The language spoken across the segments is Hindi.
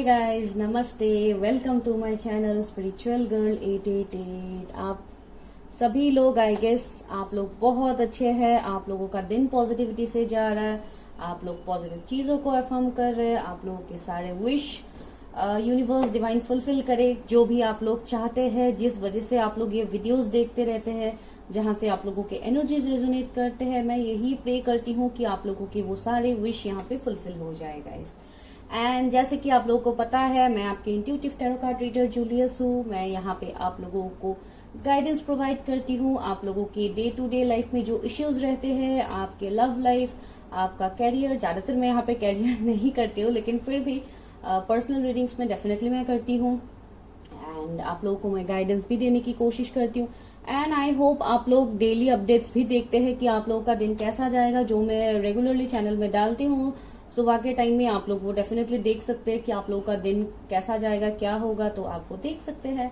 गाइस, नमस्ते। Welcome to my channel spiritual girl 888। आप सभी लोग, आई गेस आप लोग बहुत अच्छे हैं। आप लोगों का दिन पॉजिटिविटी से जा रहा है। आप लोग पॉजिटिव चीजों को अफर्म कर रहे हैं। आप लोगों के सारे विश यूनिवर्स डिवाइन फुलफिल करे। जो भी आप लोग चाहते हैं, जिस वजह से आप लोग ये वीडियोस देखते रहते हैं, जहां से आप लोगों के एनर्जीज रेजोनेट करते हैं, मैं यही प्रे करती हूँ कि आप लोगों के वो सारे विश यहाँ पे फुलफिल हो जाए गाइस। एंड जैसे कि आप लोगों को पता है, मैं आपके intuitive tarot card reader Julius हूँ। मैं यहाँ पे आप लोगों को गाइडेंस प्रोवाइड करती हूँ। आप लोगों के डे टू डे लाइफ में जो इश्यूज रहते हैं, आपके लव लाइफ, आपका कैरियर, ज्यादातर मैं यहाँ पे कैरियर नहीं करती हूँ, लेकिन फिर भी पर्सनल रीडिंग्स में डेफिनेटली मैं करती हूँ। एंड आप लोगों को मैं गाइडेंस भी देने की कोशिश करती हूँ। एंड आई होप आप लोग डेली अपडेट्स भी देखते हैं कि आप लोगों का दिन कैसा जाएगा। जो मैं रेगुलरली चैनल में डालती हूँ सुबह के टाइम में, आप लोग वो डेफिनेटली देख सकते हैं कि आप लोगों का दिन कैसा जाएगा, क्या होगा, तो आप वो देख सकते हैं।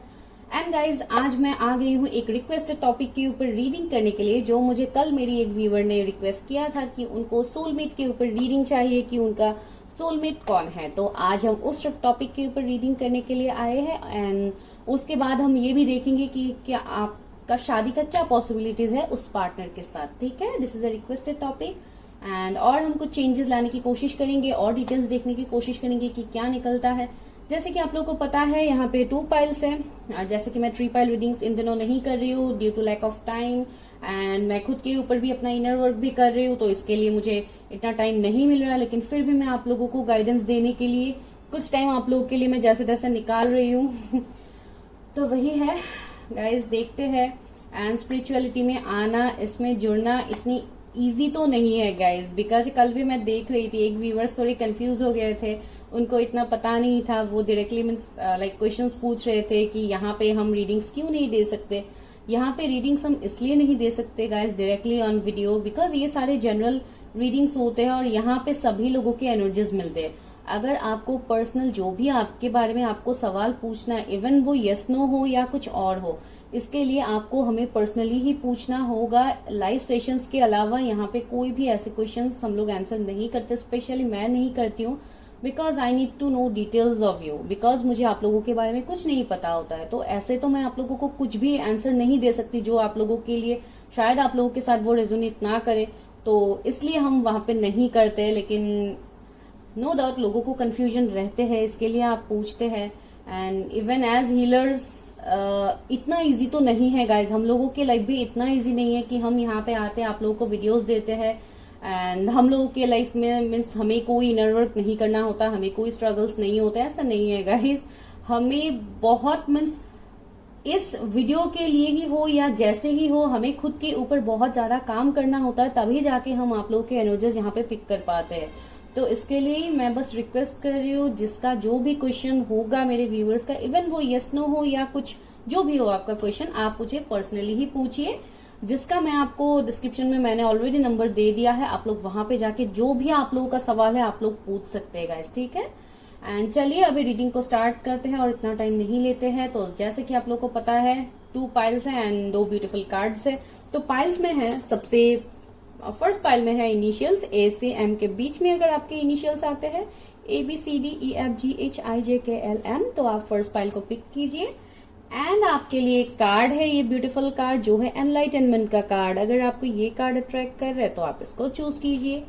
एंड गाइज, आज मैं आ गई हूँ एक रिक्वेस्टेड टॉपिक के ऊपर रीडिंग करने के लिए, जो मुझे कल मेरी एक व्यूअर ने रिक्वेस्ट किया था कि उनको सोलमेट के ऊपर रीडिंग चाहिए, कि उनका सोलमेट कौन है। तो आज हम उस टॉपिक के ऊपर रीडिंग करने के लिए आए हैं। एंड उसके बाद हम ये भी देखेंगे कि क्या आपका शादी का क्या पॉसिबिलिटीज है उस पार्टनर के साथ। ठीक है, this is a requested topic. And और हम कुछ चेंजेस लाने की कोशिश करेंगे और डिटेल्स देखने की कोशिश करेंगे कि क्या निकलता है। जैसे कि आप लोगों को पता है, यहाँ पे 2 पाइल्स हैं। जैसे कि मैं 3 पाइल रीडिंग्स इन दिनों नहीं कर रही हूँ due to lack of time. And मैं खुद के ऊपर भी अपना इनर वर्क भी कर रही हूँ, तो इसके लिए मुझे इतना टाइम नहीं मिल रहा। लेकिन फिर भी मैं आप लोगों को गाइडेंस देने के लिए कुछ टाइम आप लोगों के लिए मैं जैसे तैसे निकाल रही हूँ। तो वही है गाइज, देखते हैं। एंड स्पिरिचुअलिटी में आना, इसमें जुड़ना इतनी इजी तो नहीं है गाइज, बिकॉज कल भी मैं देख रही थी, एक व्यूवर्स थोड़े कंफ्यूज हो गए थे। उनको इतना पता नहीं था, वो डायरेक्टली मीन्स लाइक क्वेश्चंस पूछ रहे थे कि यहाँ पे हम रीडिंग्स क्यों नहीं दे सकते। यहाँ पे रीडिंग्स हम इसलिए नहीं दे सकते guys directly on video, because ये सारे जनरल रीडिंग्स होते हैं और यहाँ पे सभी लोगों के एनर्जीज मिलते हैं। अगर आपको पर्सनल जो भी आपके बारे में आपको सवाल पूछना है, इवन वो यस नो हो या कुछ और हो, इसके लिए आपको हमें पर्सनली ही पूछना होगा। लाइव सेशंस के अलावा यहाँ पे कोई भी ऐसे क्वेश्चंस हम लोग आंसर नहीं करते, स्पेशली मैं नहीं करती हूँ, because I need to know details of you, because मुझे आप लोगों के बारे में कुछ नहीं पता होता है। तो ऐसे तो मैं आप लोगों को कुछ भी आंसर नहीं दे सकती जो आप लोगों के लिए शायद आप लोगों के साथ वो रेजोनेट ना करे, तो इसलिए हम वहां पे नहीं करते। लेकिन नो डाउट लोगों को कंफ्यूजन रहते हैं, इसके लिए आप पूछते हैं। एंड इवन एज हीलर्स इतना इजी तो नहीं है गाइज, हम लोगों की लाइफ भी इतना इजी नहीं है कि हम यहाँ पे आते हैं, आप लोगों को वीडियोस देते हैं एंड हम लोगों के लाइफ में मीन्स हमें कोई इनर वर्क नहीं करना होता, हमें कोई स्ट्रगल्स नहीं होता, ऐसा नहीं है गाइज। हमें बहुत मीन्स इस वीडियो के लिए ही हो या जैसे ही हो, हमें खुद के ऊपर बहुत ज्यादा काम करना होता है, तभी जाके हम आप लोगों के एनर्जीज यहाँ पे पिक कर पाते हैं। तो इसके लिए मैं बस रिक्वेस्ट कर रही हूँ, जिसका जो भी क्वेश्चन होगा मेरे व्यूअर्स का, इवन वो यस नो हो या कुछ जो भी हो आपका क्वेश्चन, आप मुझे पर्सनली ही पूछिए, जिसका मैं आपको डिस्क्रिप्शन में मैंने ऑलरेडी नंबर दे दिया है। आप लोग वहां पे जाके जो भी आप लोगों का सवाल है आप लोग पूछ सकते हैं गाइस, ठीक है। एंड चलिए अभी रीडिंग को स्टार्ट करते हैं और इतना टाइम नहीं लेते हैं। तो जैसे कि आप लोग को पता है, 2 पाइल्स हैं एंड 2 ब्यूटीफुल कार्ड्स है। तो पाइल्स में है, सबसे फर्स्ट पाइल में है इनिशियल्स ए से एम के बीच में अगर आपके इनिशियल्स आते हैं ABCDEFGHIJKLM, तो आप फर्स्ट पाइल को पिक कीजिए। एंड आपके लिए एक कार्ड है, ये ब्यूटीफुल कार्ड जो है एनलाइटनमेंट का कार्ड। अगर आपको ये कार्ड अट्रैक्ट कर रहे हैं तो आप इसको चूज कीजिए।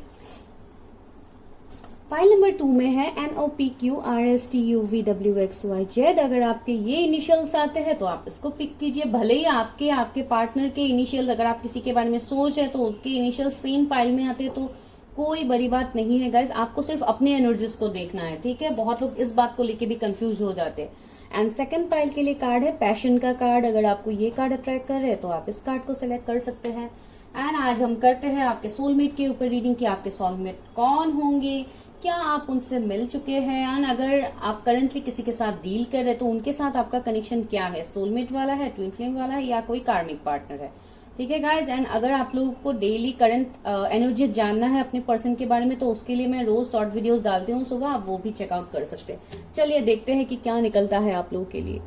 फाइल नंबर 2 में है NOPQRSTUVWXYZ। अगर आपके ये इनिशियल्स आते हैं तो आप इसको पिक कीजिए। भले ही आपके पार्टनर के इनिशियल, अगर आप किसी के बारे में सोच है तो उनके इनिशियल सेम फाइल में आते हैं तो कोई बड़ी बात नहीं है गाइज, आपको सिर्फ अपने एनर्जीज को देखना है, ठीक है। बहुत लोग इस बात को लेके भी कंफ्यूज हो जाते हैं। एंड सेकंड पाइल के लिए कार्ड है पैशन का कार्ड। अगर आपको ये कार्ड अट्रैक्ट कर रहे हैं तो आप इस कार्ड को सिलेक्ट कर सकते हैं। एंड आज हम करते हैं आपके सोलमेट के ऊपर रीडिंग कि आपके सोलमेट कौन होंगे, क्या आप उनसे मिल चुके हैं, एंड अगर आप करंटली किसी के साथ डील कर रहे हैं तो उनके साथ आपका कनेक्शन क्या है, सोलमेट वाला है, ट्विन फ्लेम वाला है, या कोई कार्मिक पार्टनर है, ठीक है गाइज। एंड अगर आप लोगों को डेली करंट एनर्जी जानना है अपने पर्सन के बारे में, तो उसके लिए मैं रोज शॉर्ट वीडियोस डालती हूँ सुबह, आप वो भी चेकआउट कर सकते हैं। चलिए देखते हैं कि क्या निकलता है आप लोगों के लिए।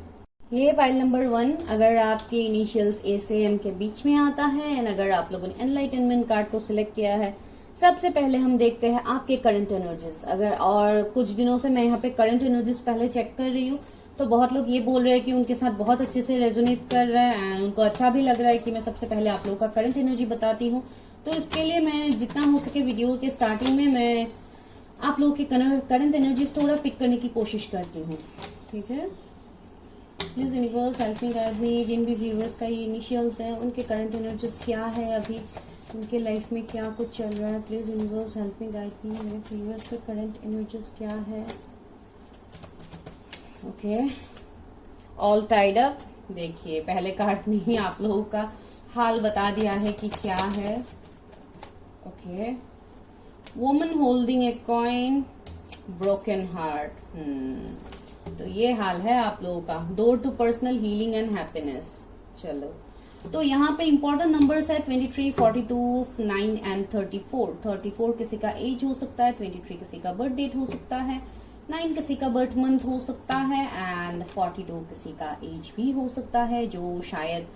ये फाइल नंबर 1, अगर आपके इनिशियल्स ए से एम के बीच में आता है एंड अगर आप लोगों ने एनलाइटनमेंट कार्ड को सिलेक्ट किया है, सबसे पहले हम देखते हैं आपके करंट एनर्जीज। अगर और कुछ दिनों से मैं यहाँ पे करंट एनर्जीज पहले चेक कर रही हूँ, तो बहुत लोग ये बोल रहे हैं कि उनके साथ बहुत अच्छे से रेजोनेट कर रहा है एंड उनको अच्छा भी लग रहा है कि मैं सबसे पहले आप लोगों का करंट एनर्जी बताती हूँ। तो इसके लिए मैं जितना हो सके वीडियो के स्टार्टिंग में मैं आप लोगों के करंट एनर्जीज थोड़ा पिक करने की कोशिश करती हूँ, ठीक है। Please universe help me guide me. जिन भी व्यूवर्स का ये इनिशियल्स है उनके करंट एनर्जीज क्या है, अभी उनके लाइफ में क्या कुछ चल रहा है। Please universe help me guide मी। मेरे व्यूवर्स का करंट एनर्जीज क्या है। Okay, all tied up. देखिए पहले कार्ड ने ही आप लोगों का हाल बता दिया है कि क्या है। Okay, woman holding a coin, broken heart. तो ये हाल है आप लोगों का। Door to personal healing and happiness. चलो, तो यहाँ पे इंपॉर्टेंट नंबर्स है 23, 42, 9 एंड 34। 34 किसी का एज हो सकता है, 23 किसी का बर्थ डेट हो सकता है, 9 किसी का बर्थ मंथ हो सकता है एंड 42 किसी का एज भी हो सकता है, जो शायद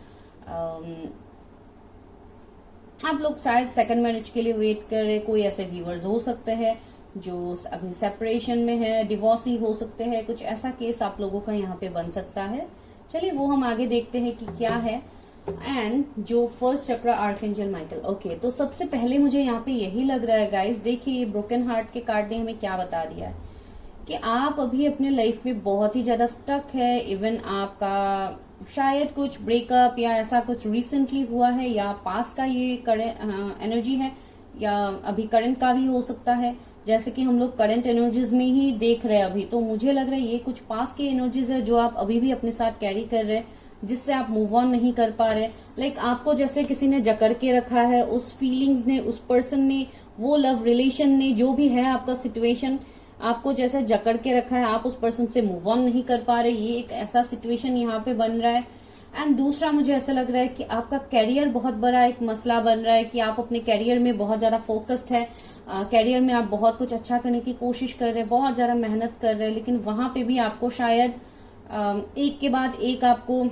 आप लोग शायद सेकंड मैरिज के लिए वेट कर रहे। कोई ऐसे व्यूअर्स हो सकते हैं जो अभी सेपरेशन में है, डिवोर्स ही हो सकते हैं, कुछ ऐसा केस आप लोगों का यहाँ पे बन सकता है। चलिए वो हम आगे देखते हैं कि क्या है। एंड जो फर्स्ट चक्र आर्कएंजल माइकल। ओके, तो सबसे पहले मुझे यहाँ पे यही लग रहा है गाइस, देखिए ये ब्रोकन हार्ट के कार्ड ने हमें क्या बता दिया है कि आप अभी अपने लाइफ में बहुत ही ज्यादा स्टक है। इवन आपका शायद कुछ ब्रेकअप या ऐसा कुछ रिसेंटली हुआ है, या पास्ट का ये एनर्जी है, या अभी करंट का भी हो सकता है। जैसे कि हम लोग करंट एनर्जीज में ही देख रहे हैं अभी, तो मुझे लग रहा है ये कुछ पास्ट की एनर्जीज है जो आप अभी भी अपने साथ कैरी कर रहे हैं, जिससे आप मूव ऑन नहीं कर पा रहे। लाइक आपको जैसे किसी ने जकड़ के रखा है, उस फीलिंग्स ने, उस पर्सन ने, वो लव रिलेशन ने, जो भी है आपका सिचुएशन, आपको जैसे जकड़ के रखा है, आप उस पर्सन से मूव ऑन नहीं कर पा रहे। ये एक ऐसा सिचुएशन यहाँ पे बन रहा है। एंड दूसरा मुझे ऐसा लग रहा है कि आपका कैरियर बहुत बड़ा एक मसला बन रहा है, कि आप अपने कैरियर में बहुत ज्यादा फोकस्ड है। कैरियर में आप बहुत कुछ अच्छा करने की कोशिश कर रहे हैं, बहुत ज्यादा मेहनत कर रहे हैं, लेकिन वहां पे भी आपको शायद एक के बाद एक आपको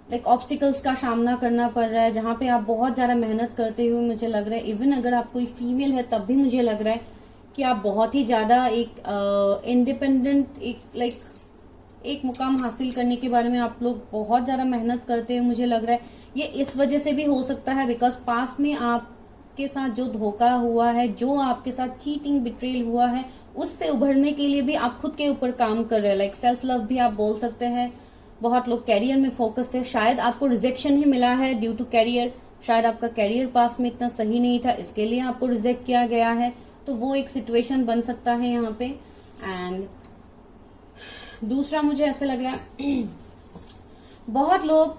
लाइक ऑब्स्टिकल्स का सामना करना पड़ रहा है, जहां पे आप बहुत ज्यादा मेहनत करते हुए मुझे लग रहा है। इवन अगर आप कोई फीमेल है तब भी मुझे लग रहा है कि आप बहुत ही ज्यादा एक इंडिपेंडेंट एक मुकाम हासिल करने के बारे में आप लोग बहुत ज्यादा मेहनत करते हुए मुझे लग रहा है। ये इस वजह से भी हो सकता है बिकॉज पास्ट में आपके साथ जो धोखा हुआ है, जो आपके साथ चीटिंग बिट्रेल हुआ है, उससे उभरने के लिए भी आप खुद के ऊपर काम कर रहे हैं। लाइक सेल्फ लव भी आप बोल सकते हैं। बहुत लोग कैरियर में फोकस्ड है। शायद आपको रिजेक्शन ही मिला है ड्यू टू कैरियर। शायद आपका कैरियर पास्ट में इतना सही नहीं था, इसके लिए आपको रिजेक्ट किया गया है। तो वो एक सिचुएशन बन सकता है यहाँ पे। एंड दूसरा मुझे ऐसा लग रहा है बहुत लोग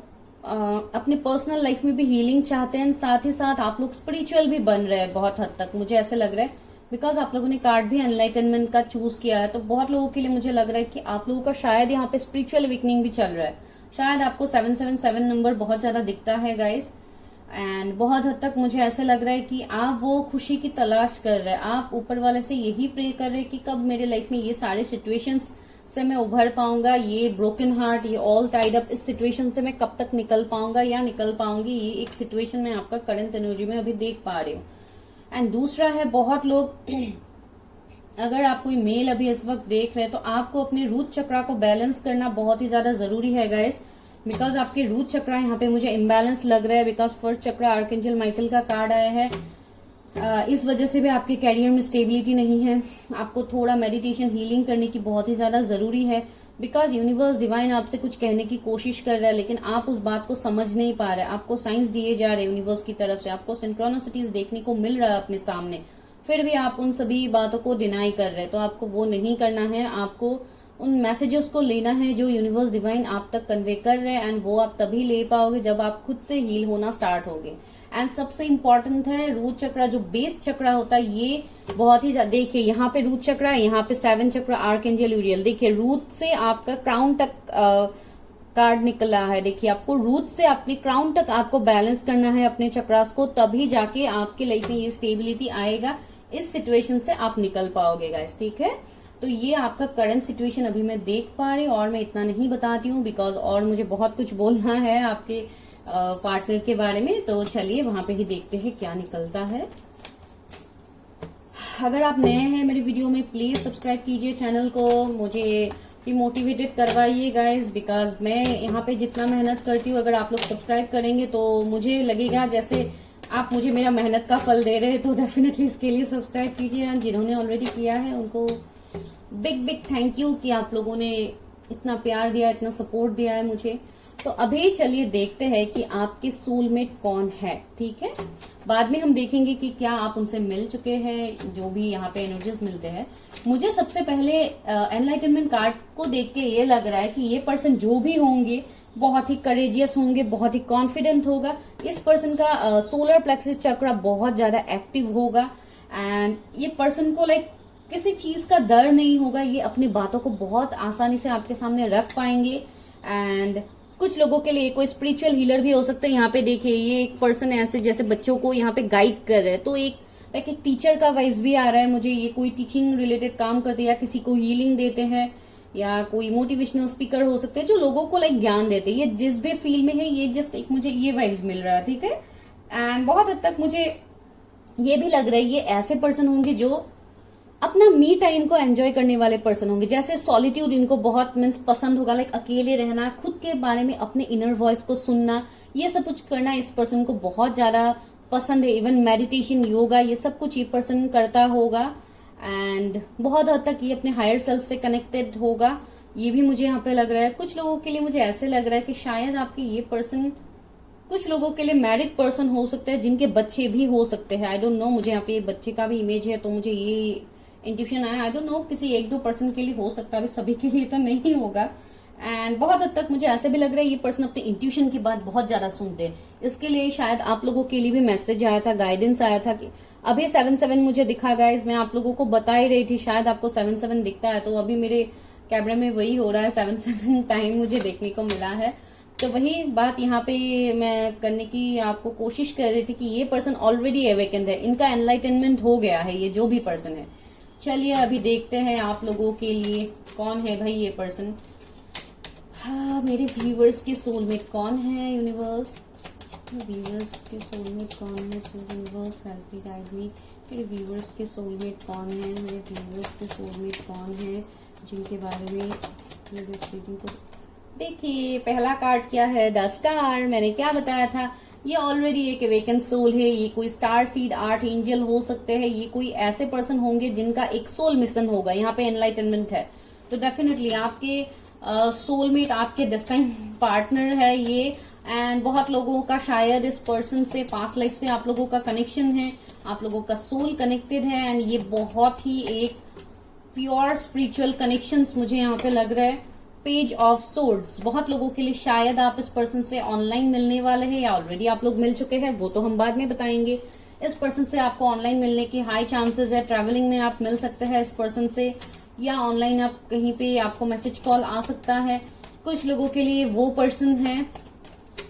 अपने पर्सनल लाइफ में भी हीलिंग चाहते हैं, साथ ही साथ आप लोग स्पिरिचुअल भी बन रहे हैं बहुत हद तक, मुझे ऐसा लग रहा है। बिकॉज आप लोगों ने कार्ड भी एनलाइटनमेंट का चूज किया है, तो बहुत लोगों के लिए मुझे लग रहा है कि आप लोगों का शायद यहाँ पे स्पिरिचुअल अवेकनिंग भी चल रहा है। शायद आपको 777 नंबर बहुत ज्यादा दिखता है गाइज। एंड बहुत हद तक मुझे ऐसा लग रहा है कि आप वो खुशी की तलाश कर रहे हैं। आप ऊपर वाले से यही प्रे कर रहे हैं कि कब मेरे लाइफ में ये सारे सिचुएशंस से मैं उभर पाऊंगा, ये ब्रोकन हार्ट, ये ऑल टाइड अप, इस सिचुएशन से मैं कब तक निकल पाऊंगा या निकल पाऊंगी। ये एक सिचुएशन में आपका करंट एनर्जी में अभी देख पा रही हूँ। एंड दूसरा है बहुत लोग अगर आप कोई मेल अभी इस वक्त देख रहे हैं तो आपको अपने रूट चक्रा को बैलेंस करना बहुत ही ज्यादा जरूरी है गाइस। बिकॉज आपके रूट चक्रा यहाँ पे मुझे इम्बैलेंस लग रहा है। Because first chakra archangel Michael का कार्ड आया है। इस वजह से भी आपके कैरियर में स्टेबिलिटी नहीं है। आपको थोड़ा मेडिटेशन हीलिंग करने की बहुत ही ज्यादा जरूरी है। बिकॉज यूनिवर्स डिवाइन आपसे कुछ कहने की कोशिश कर रहा है, लेकिन आप उस बात को समझ नहीं पा रहे। आपको साइंस दिए जा रहे यूनिवर्स की तरफ से, आपको सिंक्रोनिसिटीज देखने को मिल रहा है अपने सामने, फिर भी आप उन सभी बातों को डिनाई कर रहे हैं। तो आपको वो नहीं करना है। आपको उन मैसेजेस को लेना है जो यूनिवर्स डिवाइन आप तक कन्वे कर रहे हैं। एंड वो आप तभी ले पाओगे जब आप खुद से हील होना स्टार्ट होगे। एंड सबसे इम्पोर्टेंट है रूट चक्रा, जो बेस चक्रा होता है, ये बहुत ही ज्यादा। देखिए यहाँ पे रूट चक्रा है, यहाँ पे 7 चक्रा आर्कएंजल यूरियल। देखिए रूट से आपका क्राउन तक कार्ड निकला है। देखिए आपको रूट से अपने क्राउन तक आपको बैलेंस करना है अपने चक्रास को, तभी जाके आपके लाइफ में ये स्टेबिलिटी आएगा। इस सिचुएशन से आप निकल पाओगे गाइस, ठीक है। तो ये आपका करंट सिचुएशन अभी मैं देख पा रही हूँ, और मैं इतना नहीं बताती हूँ बिकॉज और मुझे बहुत कुछ बोलना है आपके पार्टनर के बारे में। तो चलिए वहां पे ही देखते हैं क्या निकलता है। अगर आप नए हैं मेरी वीडियो में, प्लीज सब्सक्राइब कीजिए चैनल को, मुझे मोटिवेटेड करवाइए गाइज, बिकॉज मैं यहाँ पे जितना मेहनत करती हूँ, अगर आप लोग सब्सक्राइब करेंगे तो मुझे लगेगा जैसे आप मुझे मेरा मेहनत का फल दे रहे हैं। तो डेफिनेटली इसके लिए सब्सक्राइब कीजिए। जिन्होंने ऑलरेडी किया है उनको बिग बिग थैंक यू कि आप लोगों ने इतना प्यार दिया, इतना सपोर्ट दिया है मुझे। तो अभी चलिए देखते हैं कि आपके सोलमेट कौन है। ठीक है, बाद में हम देखेंगे कि क्या आप उनसे मिल चुके हैं, जो भी यहाँ पे एनर्जीज मिलते हैं। मुझे सबसे पहले एनलाइटनमेंट कार्ड को देख के ये लग रहा है कि ये पर्सन जो भी होंगे बहुत ही करेजियस होंगे, बहुत ही कॉन्फिडेंट होगा। इस पर्सन का सोलर प्लेक्सस चक्र बहुत ज्यादा एक्टिव होगा एंड ये पर्सन को लाइक किसी चीज का डर नहीं होगा। ये अपनी बातों को बहुत आसानी से आपके सामने रख पाएंगे। एंड कुछ लोगों के लिए कोई स्पिरिचुअल हीलर भी हो सकता है। यहाँ पे देखिए ये एक पर्सन ऐसे जैसे बच्चों को यहाँ पे गाइड कर रहे हैं, तो एक लाइक एक टीचर का वाइब्स भी आ रहा है मुझे। ये कोई टीचिंग रिलेटेड काम करते हैं या किसी को हीलिंग देते हैं या कोई मोटिवेशनल स्पीकर हो सकते हैं जो लोगों को लाइक ज्ञान देते हैं। ये जिस भी फील्ड में है, ये जस्ट एक मुझे ये वाइब्स मिल रहा है। ठीक है, एंड बहुत हद तक मुझे ये भी लग रहा है ये ऐसे पर्सन होंगे जो अपना मी टाइम को एंजॉय करने वाले पर्सन होंगे। जैसे सॉलिट्यूड इनको बहुत मीन्स पसंद होगा, लाइक अकेले रहना, खुद के बारे में अपने इनर वॉइस को सुनना, ये सब कुछ करना इस पर्सन को बहुत ज्यादा पसंद है। इवन मेडिटेशन, योगा, ये सब कुछ ये पर्सन करता होगा एंड बहुत हद तक ये अपने हायर सेल्फ से कनेक्टेड होगा। ये भी मुझे यहाँ पे लग रहा है। कुछ लोगों के लिए मुझे ऐसे लग रहा है कि शायद आपके ये पर्सन कुछ लोगों के लिए मैरिड पर्सन हो सकता है, जिनके बच्चे भी हो सकते हैं। आई डोंट नो, मुझे यहाँ पे बच्चे का भी इमेज है तो मुझे ये इंट्यूशन आया। आई डोंट नो, किसी एक दो पर्सन के लिए हो सकता है, अभी सभी के लिए तो नहीं होगा। एंड बहुत हद तक मुझे ऐसे भी लग रहा है ये पर्सन अपने इंट्यूशन की बात बहुत ज्यादा सुनते हैं। इसके लिए शायद आप लोगों के लिए भी मैसेज आया था, गाइडेंस आया था कि अभी 7-7 मुझे दिखा। गाइज मैं आप लोगों को बता ही रही थी, शायद आपको 7-7 दिखता है, तो अभी मेरे कैमरे में वही हो रहा है, 7-7 टाइम मुझे देखने को मिला है। तो वही बात यहाँ पे मैं करने की आपको कोशिश कर रही थी कि ये पर्सन ऑलरेडी अवेकेंड है, इनका एनलाइटनमेंट हो गया है, ये जो भी पर्सन है। चलिए अभी देखते हैं आप लोगों के लिए कौन है भाई ये पर्सन। हाँ, मेरे व्यूवर्स के सोलमेट कौन है यूनिवर्स, व्यूवर्स के सोलमेट कौन है, यूनिवर्स हेल्प मी गाइड मी। मेरे व्यूवर्स के सोलमेट कौन है, मेरे व्यूवर्स के सोलमेट कौन है, जिनके बारे में मेरे रीडिंग को देखिए। पहला कार्ड क्या है, द स्टार। मैंने क्या बताया था, ये ऑलरेडी एक अवेकन सोल है। ये कोई स्टार सीड आर्ट एंजल हो सकते हैं, ये कोई ऐसे पर्सन होंगे जिनका एक सोल मिशन होगा। यहाँ पे एनलाइटनमेंट है तो डेफिनेटली आपके सोलमेट, आपके डेस्टाइन पार्टनर है ये। एंड बहुत लोगों का शायद इस पर्सन से पास्ट लाइफ से आप लोगों का कनेक्शन है, आप लोगों का सोल कनेक्टेड है। एंड ये बहुत ही एक प्योर स्पिरिचुअल कनेक्शंस मुझे यहाँ पे लग रहा है। पेज ऑफ सोर्ड्स, बहुत लोगों के लिए शायद आप इस पर्सन से ऑनलाइन मिलने वाले हैं या ऑलरेडी आप लोग मिल चुके हैं, वो तो हम बाद में बताएंगे। इस पर्सन से आपको ऑनलाइन मिलने की हाई चांसेस है। ट्रैवलिंग में आप मिल सकते हैं इस पर्सन से, या ऑनलाइन आप कहीं पे आपको मैसेज कॉल आ सकता है। कुछ लोगों के लिए वो पर्सन है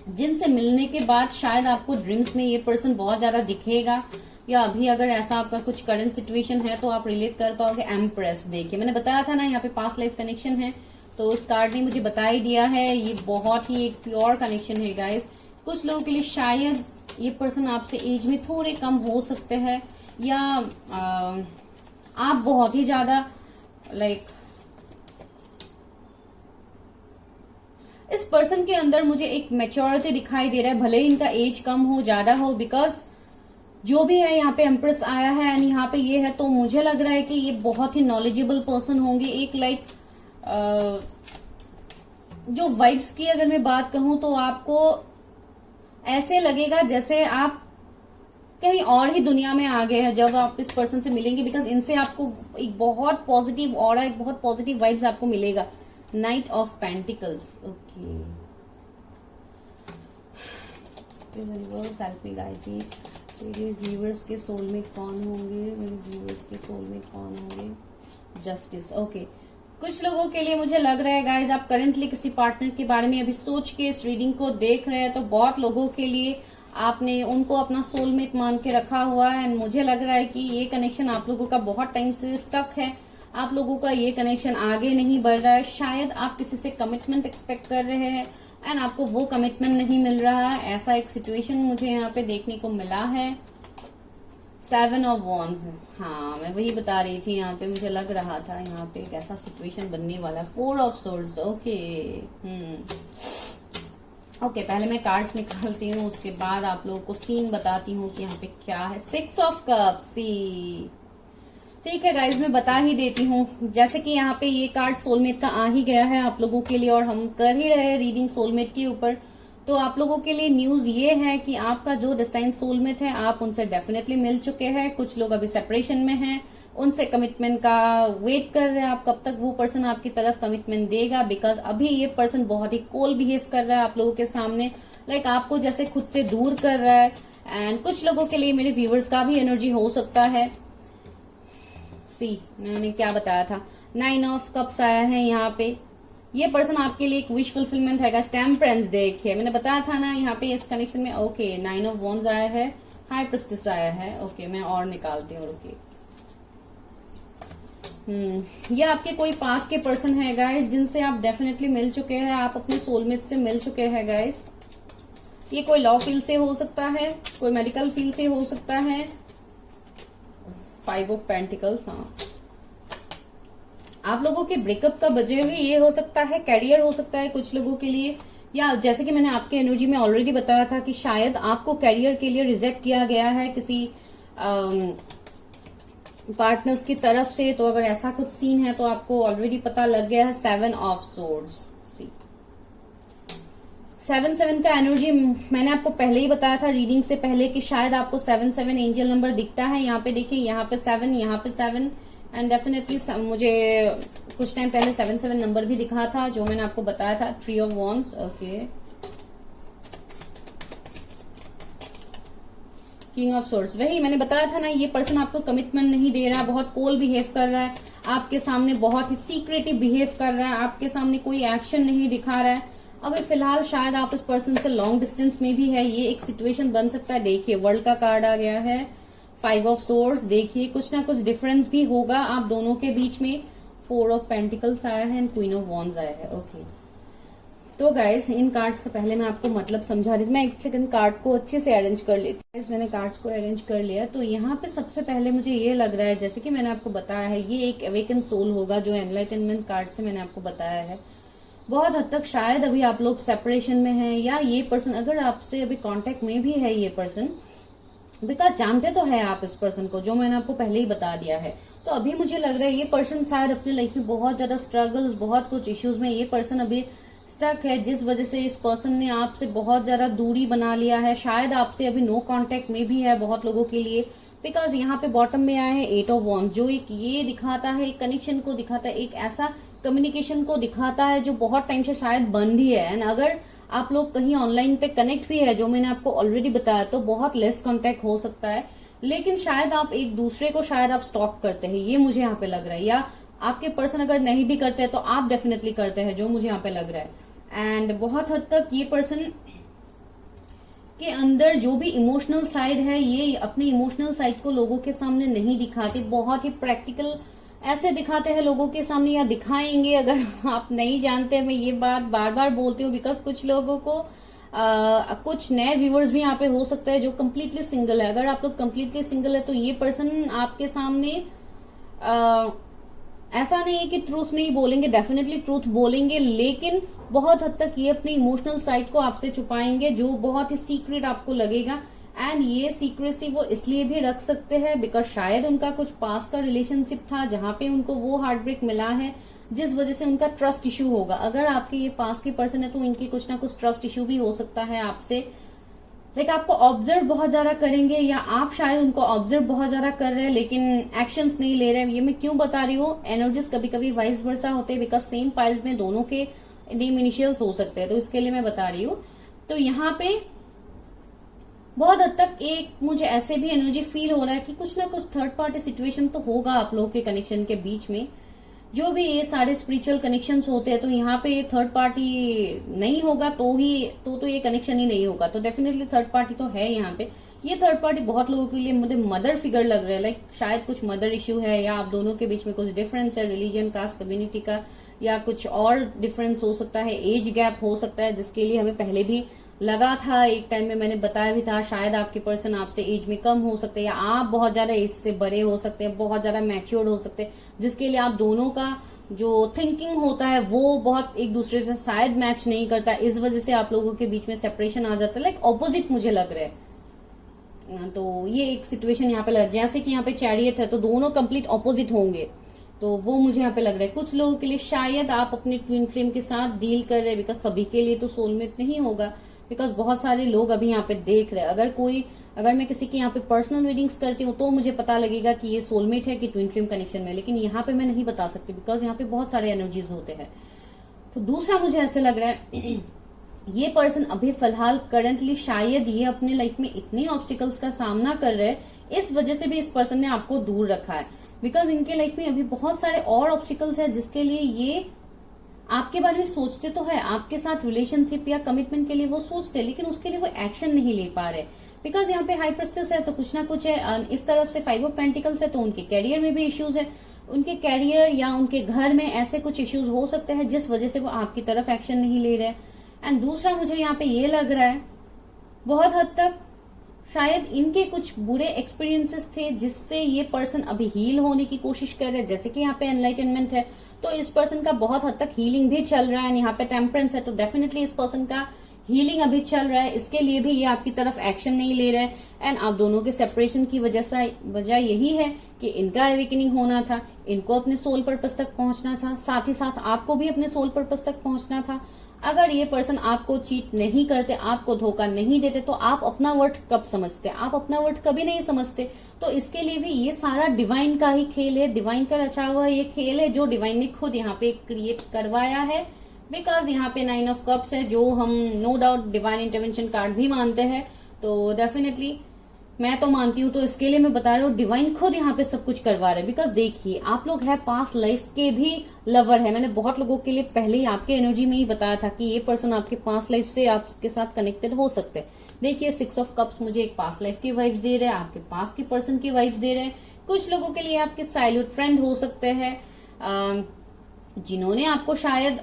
जिनसे मिलने के बाद शायद आपको ड्रीम्स में ये पर्सन बहुत ज्यादा दिखेगा, या अभी अगर ऐसा आपका कुछ करंट सिचुएशन है तो आप रिलेट कर पाओगे। एम्प्रेस देखिए, मैंने बताया था ना यहाँ पे पास्ट लाइफ कनेक्शन है, तो उस कार्ड ने मुझे बता ही दिया है। ये बहुत ही एक प्योर कनेक्शन है गाइस। कुछ लोगों के लिए शायद ये पर्सन आपसे एज में थोड़े कम हो सकते हैं, या आप बहुत ही ज्यादा लाइक इस पर्सन के अंदर मुझे एक मैच्योरिटी दिखाई दे रहा है, भले ही इनका एज कम हो ज्यादा हो। बिकॉज जो भी है यहाँ पे एम्प्रेस आया है एंड यहाँ पे ये है, तो मुझे लग रहा है कि ये बहुत ही नॉलेजेबल पर्सन होंगे। एक लाइक जो वाइब्स की अगर मैं बात कहूं तो आपको ऐसे लगेगा जैसे आप कहीं और ही दुनिया में आ गए हैं जब आप इस पर्सन से मिलेंगे। बिकॉज इनसे आपको एक बहुत पॉजिटिव ऑरा, एक बहुत पॉजिटिव वाइब्स आपको मिलेगा। Night of pentacles, okay. Help me guide मी। मेरे व्यूअर्स के सोलमेट कौन होंगे, मेरे व्यूअर्स के सोलमेट कौन होंगे। Justice, okay. कुछ लोगों के लिए मुझे लग रहा है गाइज आप करेंटली किसी पार्टनर के बारे में अभी सोच के इस रीडिंग को देख रहे हैं, तो बहुत लोगों के लिए आपने उनको अपना सोलमेट मान के रखा हुआ है। एंड मुझे लग रहा है कि ये कनेक्शन आप लोगों का बहुत टाइम से स्टक है, आप लोगों का ये कनेक्शन आगे नहीं बढ़ रहा है। शायद आप किसी से कमिटमेंट एक्सपेक्ट कर रहे हैं एंड आपको वो कमिटमेंट नहीं मिल रहा है। ऐसा एक सिचुएशन मुझे यहाँ पे देखने को मिला है। 7 ऑफ वॉन्ड्स। हाँ, मैं वही बता रही थी, यहाँ पे मुझे लग रहा था यहाँ पे एक ऐसा सिचुएशन बनने वाला है। 4 ऑफ सोर्ड्स। ओके, ओके, पहले मैं कार्ड्स निकालती हूँ, उसके बाद आप लोगों को सीन बताती हूँ कि यहाँ पे क्या है। 6 ऑफ कप्स। सी, ठीक है गाइज, मैं बता ही देती हूँ। जैसे कि यहाँ पे ये कार्ड सोलमेट का आ ही गया है आप लोगों के लिए, और हम कर ही रहे हैं रीडिंग सोलमेट के ऊपर। तो आप लोगों के लिए न्यूज ये है कि आपका जो डेस्टाइन सोलमेट है, आप उनसे डेफिनेटली मिल चुके हैं। कुछ लोग अभी सेपरेशन में हैं, उनसे कमिटमेंट का वेट कर रहे हैं आप, कब तक वो पर्सन आपकी तरफ कमिटमेंट देगा। बिकॉज अभी ये पर्सन बहुत ही कोल्ड बिहेव कर रहा है आप लोगों के सामने, लाइक आपको जैसे खुद से दूर कर रहा है। एंड कुछ लोगों के लिए मेरे व्यूवर्स का भी एनर्जी हो सकता है। सी, मैंने क्या बताया था, 9 ऑफ कप्स आया है यहाँ पे। ये पर्सन आपके लिए एक विश फुलफिलमेंट है। टेम्परेंस देखिए, मैंने बताया था ना यहाँ पे इस कनेक्शन में। ओके, 9 ऑफ वॉन्ड्स आया है, हाई प्रिस्टेस आया है। ओके, मैं और निकालती हूँ, रुकिए। ये आपके कोई पास के पर्सन है गाइस, जिनसे आप डेफिनेटली मिल चुके हैं, आप अपने सोलमेट से मिल चुके हैं गाइस। ये कोई लॉ फील्ड से हो सकता है, कोई मेडिकल फील्ड से हो सकता है। 5 ऑफ पेंटिकल्स। हाँ, आप लोगों के ब्रेकअप का वजह भी ये हो सकता है, कैरियर हो सकता है कुछ लोगों के लिए, या जैसे कि मैंने आपके एनर्जी में ऑलरेडी बताया था कि शायद आपको कैरियर के लिए रिजेक्ट किया गया है किसी पार्टनर्स की तरफ से। तो अगर ऐसा कुछ सीन है तो आपको ऑलरेडी पता लग गया है। 7 ऑफ सोर्ड्स। सी, 7 का एनर्जी मैंने आपको पहले ही बताया था रीडिंग से पहले कि शायद आपको 7 एंजल नंबर दिखता है। यहाँ पे देखिए, यहाँ पे 7, यहाँ पे 7, एंड डेफिनेटली मुझे कुछ टाइम पहले 7 नंबर भी दिखा था, जो मैंने आपको बताया था। 3 of wands. Okay, king of swords. वही मैंने बताया था ना, ये पर्सन आपको कमिटमेंट नहीं दे रहा, बहुत कोल्ड बिहेव कर रहा है आपके सामने, बहुत ही सीक्रेटिव बिहेव कर रहा है आपके सामने, कोई एक्शन नहीं दिखा रहा है अभी फिलहाल। शायद आप इस पर्सन से लॉन्ग डिस्टेंस में भी है, ये एक सिचुएशन बन सकता है। देखिए, वर्ल्ड का कार्ड आ गया है, 5 ऑफ सोर्ड्स। देखिए, कुछ ना कुछ डिफरेंस भी होगा आप दोनों के बीच में। 4 ऑफ पेंटिकल्स आया है एंड क्वीन ऑफ वॉन्ड्स आया है। ओके, तो गाइस, इन कार्ड्स का पहले मैं आपको मतलब समझा रही थी। मैं एक सेकंड कार्ड को अच्छे से अरेंज कर लेती हूँ। मैंने कार्ड्स को अरेंज कर लिया। तो यहाँ पे सबसे पहले मुझे ये लग रहा है, जैसे कि मैंने आपको बताया है, ये एक अवेकन सोल होगा, जो एनलाइटनमेंट कार्ड से मैंने आपको बताया है। बहुत हद तक शायद अभी आप लोग सेपरेशन में हैं, या ये पर्सन अगर आपसे अभी कांटेक्ट में भी है, ये पर्सन बिकॉज जानते तो है आप इस पर्सन को, जो मैंने आपको पहले ही बता दिया है। तो अभी मुझे लग रहा है ये पर्सन शायद अपनी लाइफ में बहुत ज्यादा स्ट्रगल्स, बहुत कुछ इश्यूज में ये पर्सन अभी स्टक है, जिस वजह से इस पर्सन ने आपसे बहुत ज्यादा दूरी बना लिया है। शायद आपसे अभी नो कांटेक्ट में भी है बहुत लोगों के लिए, बिकॉज यहाँ पे बॉटम में आया है 8 ऑफ वॉन्ड्स, जो एक ये दिखाता है, एक कनेक्शन को दिखाता है, एक ऐसा कम्युनिकेशन को दिखाता है जो बहुत टाइम से शायद बंद ही है। एंड अगर आप लोग कहीं ऑनलाइन पे कनेक्ट भी है, जो मैंने आपको ऑलरेडी बताया, तो बहुत लेस कांटेक्ट हो सकता है, लेकिन शायद आप एक दूसरे को शायद आप स्टॉक करते हैं, ये मुझे यहाँ पे लग रहा है। या आपके पर्सन अगर नहीं भी करते हैं तो आप डेफिनेटली करते हैं, जो मुझे यहाँ पे लग रहा है। एंड बहुत हद तक ये पर्सन के अंदर जो भी इमोशनल साइड है, ये अपने इमोशनल साइड को लोगों के सामने नहीं दिखाते, बहुत ही प्रैक्टिकल ऐसे दिखाते हैं लोगों के सामने, या दिखाएंगे। अगर आप नहीं जानते, मैं ये बात बार बार बोलती हूँ, बिकॉज कुछ लोगों को कुछ नए व्यूअर्स भी यहाँ पे हो सकता है जो कम्प्लीटली सिंगल है। अगर आप लोग कम्प्लीटली सिंगल है तो ये पर्सन आपके सामने ऐसा नहीं है कि ट्रूथ नहीं बोलेंगे, डेफिनेटली ट्रूथ बोलेंगे, लेकिन बहुत हद तक ये अपनी इमोशनल साइड को आपसे छुपाएंगे, जो बहुत ही सीक्रेट आपको लगेगा। एंड ये सीक्रेसी वो इसलिए भी रख सकते हैं बिकॉज शायद उनका कुछ पास का रिलेशनशिप था जहां पे उनको वो हार्ट ब्रेक मिला है, जिस वजह से उनका ट्रस्ट इश्यू होगा। अगर आपके ये पास के पर्सन है तो इनकी कुछ ना कुछ ट्रस्ट इश्यू भी हो सकता है आपसे, लाइक आपको ऑब्जर्व बहुत ज्यादा करेंगे, या आप शायद उनको ऑब्जर्व बहुत ज्यादा कर रहे हैं लेकिन एक्शंस नहीं ले रहे हैं। ये मैं क्यों बता रही हूँ, एनर्जीज कभी कभी वाइस वर्सा होते हैं, बिकॉज सेम पाइल्स में दोनों के नेम इनिशियल्स हो सकते हैं, तो इसके लिए मैं बता रही हूँ। तो यहाँ पे बहुत हद तक एक मुझे ऐसे भी एनर्जी फील हो रहा है कि कुछ ना कुछ थर्ड पार्टी सिचुएशन तो होगा आप लोगों के कनेक्शन के बीच में। जो भी ये सारे स्पिरिचुअल कनेक्शंस होते हैं, तो यहाँ पे ये थर्ड पार्टी नहीं होगा तो ये कनेक्शन ही नहीं होगा। तो डेफिनेटली थर्ड पार्टी तो है यहाँ पे। ये थर्ड पार्टी बहुत लोगों के लिए मुझे मदर फिगर लग रहा है, लाइक शायद कुछ मदर इश्यू है, या आप दोनों के बीच में कुछ डिफरेंस है, रिलीजन, कास्ट, कम्युनिटी का, या कुछ और डिफरेंस हो सकता है, एज गैप हो सकता है, जिसके लिए हमें पहले भी लगा था, एक टाइम में मैंने बताया भी था, शायद आपके पर्सन आपसे एज में कम हो सकते हैं या आप बहुत ज्यादा एज से बड़े हो सकते हैं, बहुत ज्यादा मैच्योर्ड हो सकते हैं, जिसके लिए आप दोनों का जो थिंकिंग होता है वो बहुत एक दूसरे से शायद मैच नहीं करता। इस वजह से आप लोगों के बीच में सेपरेशन आ जाता है, लाइक ऑपोजिट मुझे लग रहा है। तो ये एक सिचुएशन यहाँ पे लग, जैसे कि यहाँ पे चैरियट है तो दोनों कंप्लीट ऑपोजिट होंगे, तो वो मुझे यहाँ पे लग रहा है। कुछ लोगों के लिए शायद आप अपने ट्विन फ्लेम के साथ डील कर रहे हैं, बिकॉज सभी के लिए तो सोलमेट नहीं होगा, बिकॉज बहुत सारे लोग अभी यहाँ पे देख रहे हैं। अगर मैं किसी की यहाँ पे पर्सनल रीडिंग्स करती हूँ तो मुझे पता लगेगा कि ये सोलमेट है कि ट्विन फ्लेम कनेक्शन में, लेकिन यहाँ पे मैं नहीं बता सकती बिकॉज यहाँ पे बहुत सारे एनर्जीज होते हैं। तो दूसरा मुझे ऐसे लग रहा है ये पर्सन अभी फिलहाल करंटली शायद ये अपने लाइफ में इतनी ऑब्स्टिकल्स का सामना कर रहे हैं, इस वजह से भी इस पर्सन ने आपको दूर रखा है, बिकॉज इनके लाइफ में अभी बहुत सारे और ऑब्स्टिकल्स है जिसके लिए ये आपके बारे में सोचते तो है, आपके साथ रिलेशनशिप या कमिटमेंट के लिए वो सोचते, लेकिन उसके लिए वो एक्शन नहीं ले पा रहे, बिकॉज यहाँ पे हाई प्रेस्टिस है तो कुछ ना कुछ है। इस तरफ से 5 ऑफ पेंटिकल्स है तो उनके कैरियर में भी इश्यूज है, उनके कैरियर या उनके घर में ऐसे कुछ इश्यूज हो सकते हैं जिस वजह से वो आपकी तरफ एक्शन नहीं ले रहे। एंड दूसरा मुझे यहाँ पे ये लग रहा है बहुत हद तक शायद इनके कुछ बुरे एक्सपीरियंसेस थे जिससे ये पर्सन अभी हील होने की कोशिश कर रहे हैं, जैसे कि यहाँ पे एनलाइटनमेंट है तो इस पर्सन का बहुत हद तक हीलिंग भी चल रहा है। यहाँ पे टेम्परेंस है तो डेफिनेटली इस पर्सन का हीलिंग अभी चल रहा है, इसके लिए भी ये आपकी तरफ एक्शन नहीं ले रहे हैं। एंड आप दोनों के सेपरेशन की वजह यही है कि इनका अवेकनिंग होना था, इनको अपने सोल पर्पस तक पहुंचना था, साथ ही साथ आपको भी अपने सोल पर्पस तक पहुंचना था। अगर ये पर्सन आपको चीट नहीं करते, आपको धोखा नहीं देते, तो आप अपना वर्थ कब समझते? आप अपना वर्थ कभी नहीं समझते। तो इसके लिए भी ये सारा डिवाइन का ही खेल है, डिवाइन का रचा हुआ ये खेल है जो डिवाइन ने खुद यहाँ पे क्रिएट करवाया है। बिकॉज यहाँ पे 9 ऑफ कप्स है जो हम no doubt divine intervention card भी मानते हैं, तो डेफिनेटली मैं तो मानती हूँ, तो इसके लिए मैं बता रही हूँ डिवाइन खुद यहाँ पे सब कुछ करवा रहे हैं। बिकॉज देखिए आप लोग है पास्ट लाइफ के भी लवर है, मैंने बहुत लोगों के लिए पहले ही आपके एनर्जी में ही बताया था कि ये पर्सन आपके पास्ट लाइफ से आपके साथ कनेक्टेड हो सकते हैं। देखिए 6 ऑफ कप्स मुझे एक पास्ट लाइफ की वाइब्स दे रहे हैं, आपके पास के पर्सन की वाइब्स दे रहे हैं। कुछ लोगों के लिए आपके चाइल्डहुड फ्रेंड हो सकते हैं जिन्होंने आपको शायद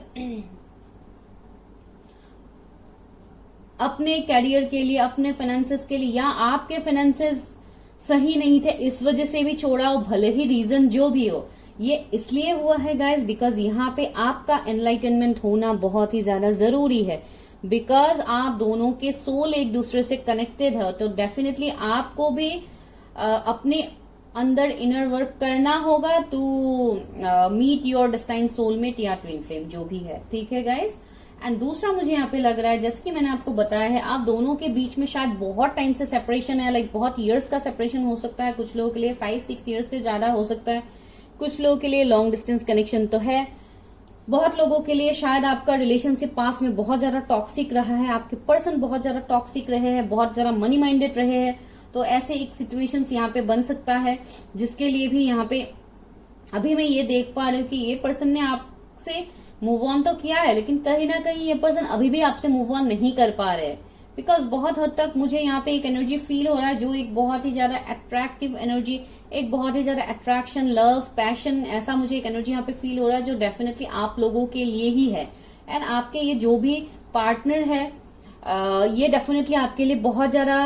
अपने कैरियर के लिए, अपने फाइनेंसेस के लिए, या आपके फाइनेंसेस सही नहीं थे इस वजह से भी छोड़ा हो, भले ही रीजन जो भी हो। ये इसलिए हुआ है गाइस बिकॉज यहाँ पे आपका एनलाइटनमेंट होना बहुत ही ज्यादा जरूरी है, बिकॉज आप दोनों के सोल एक दूसरे से कनेक्टेड है। तो डेफिनेटली आपको भी अपने अंदर इनर वर्क करना होगा to meet your destine soulmate या ट्विन फ्लेम जो भी है, ठीक है गाइस। एंड दूसरा मुझे यहाँ पे लग रहा है जैसे कि मैंने आपको बताया है आप दोनों के बीच में शायद बहुत टाइम से सेपरेशन है, लाइक बहुत इयर्स का सेपरेशन हो सकता है, कुछ लोगों के लिए 5-6 इयर्स से ज्यादा हो सकता है, कुछ लोगों के लिए लॉन्ग डिस्टेंस कनेक्शन तो है, बहुत लोगों के लिए शायद आपका रिलेशनशिप पास में बहुत ज्यादा टॉक्सिक रहा है, आपके पर्सन बहुत ज्यादा टॉक्सिक रहे हैं, बहुत ज्यादा मनी माइंडेड रहे हैं। तो ऐसे एक सिचुएशंस यहाँ पे बन सकता है जिसके लिए भी यहाँ पे अभी मैं ये देख पा रही हूँ कि ये पर्सन ने आपसे मूव ऑन तो किया है, लेकिन कहीं ना कहीं ये पर्सन अभी भी आपसे मूव ऑन नहीं कर पा रहे हैं, बिकॉज बहुत हद तक मुझे यहाँ पे एक एनर्जी फील हो रहा है जो एक बहुत ही ज्यादा अट्रैक्टिव एनर्जी, एक बहुत ही ज्यादा अट्रैक्शन, लव, पैशन, ऐसा मुझे एक एनर्जी यहाँ पे फील हो रहा है जो डेफिनेटली आप लोगों के लिए ही है। एंड आपके ये जो भी पार्टनर है ये डेफिनेटली आपके लिए बहुत ज्यादा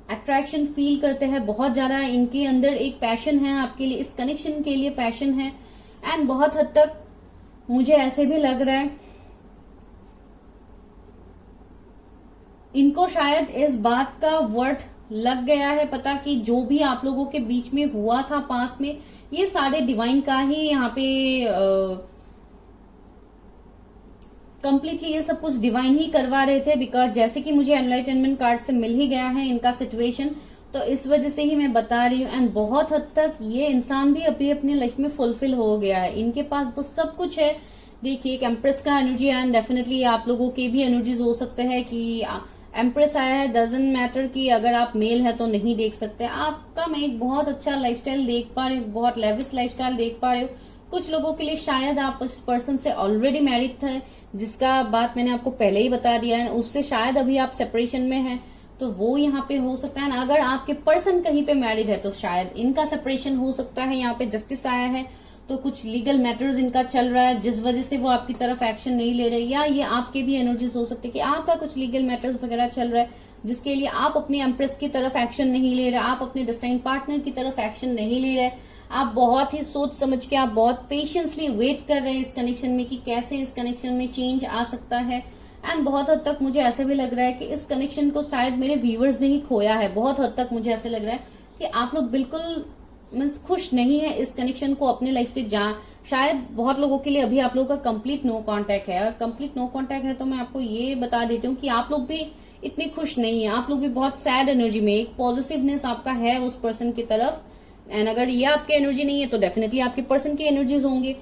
अट्रैक्शन फील करते हैं, बहुत ज्यादा इनके अंदर एक पैशन है आपके लिए, इस कनेक्शन के लिए पैशन है। एंड बहुत हद तक मुझे ऐसे भी लग रहा है इनको शायद इस बात का वर्थ लग गया है पता कि जो भी आप लोगों के बीच में हुआ था पास्ट में, ये सारे डिवाइन का ही यहाँ पे कंप्लीटली ये सब कुछ डिवाइन ही करवा रहे थे। बिकॉज जैसे कि मुझे एनलाइटनमेंट कार्ड से मिल ही गया है इनका सिचुएशन, तो इस वजह से ही मैं बता रही हूँ। एंड बहुत हद तक ये इंसान भी अभी अपनी लाइफ में फुलफिल हो गया है, इनके पास वो सब कुछ है। देखिए एक एम्प्रेस का एनर्जी है एंड डेफिनेटली आप लोगों के भी एनर्जीज हो सकते हैं कि एम्प्रेस आया है, डजंट मैटर कि अगर आप मेल है तो नहीं देख सकते, आपका मैं एक बहुत अच्छा लाइफस्टाइल देख पा रही हूँ, बहुत लेविश लाइफस्टाइल देख पा रही हूँ। कुछ लोगों के लिए शायद आप उस पर्सन से ऑलरेडी मैरिड थे, जिसका बात मैंने आपको पहले ही बता दिया है, उससे शायद अभी आप सेपरेशन में हैं, तो वो यहाँ पे हो सकता है ना। अगर आपके पर्सन कहीं पे मैरिड है तो शायद इनका सेपरेशन हो सकता है, यहाँ पे जस्टिस आया है, तो कुछ लीगल मैटर्स इनका चल रहा है जिस वजह से वो आपकी तरफ एक्शन नहीं ले रहे, या ये आपके भी एनर्जीज हो सकते हैं कि आपका कुछ लीगल मैटर्स वगैरह चल रहा है जिसके लिए आप अपने एम्प्रेस की तरफ एक्शन नहीं ले रहे, आप अपने डेस्टाइन पार्टनर की तरफ एक्शन नहीं ले रहे। आप बहुत ही सोच समझ के, आप बहुत पेशेंसली वेट कर रहे हैं इस कनेक्शन में कि कैसे इस कनेक्शन में चेंज आ सकता है। एंड बहुत हद तक मुझे ऐसे भी लग रहा है कि इस कनेक्शन को शायद मेरे व्यूअर्स ने ही खोया है। बहुत हद तक मुझे ऐसे लग रहा है कि आप लोग बिल्कुल मीन्स खुश नहीं है इस कनेक्शन को अपने लाइफ से शायद बहुत लोगों के लिए अभी आप लोगों का कंप्लीट नो कांटेक्ट है। कंप्लीट नो कांटेक्ट है तो मैं आपको ये बता देती हूँ कि आप लोग भी इतने खुश नहीं है, आप लोग भी बहुत सैड एनर्जी में, एक पॉजिटिवनेस आपका है उस पर्सन की तरफ। एंड अगर ये आपकी एनर्जी नहीं है तो डेफिनेटली आपके पर्सन की एनर्जीज होंगे।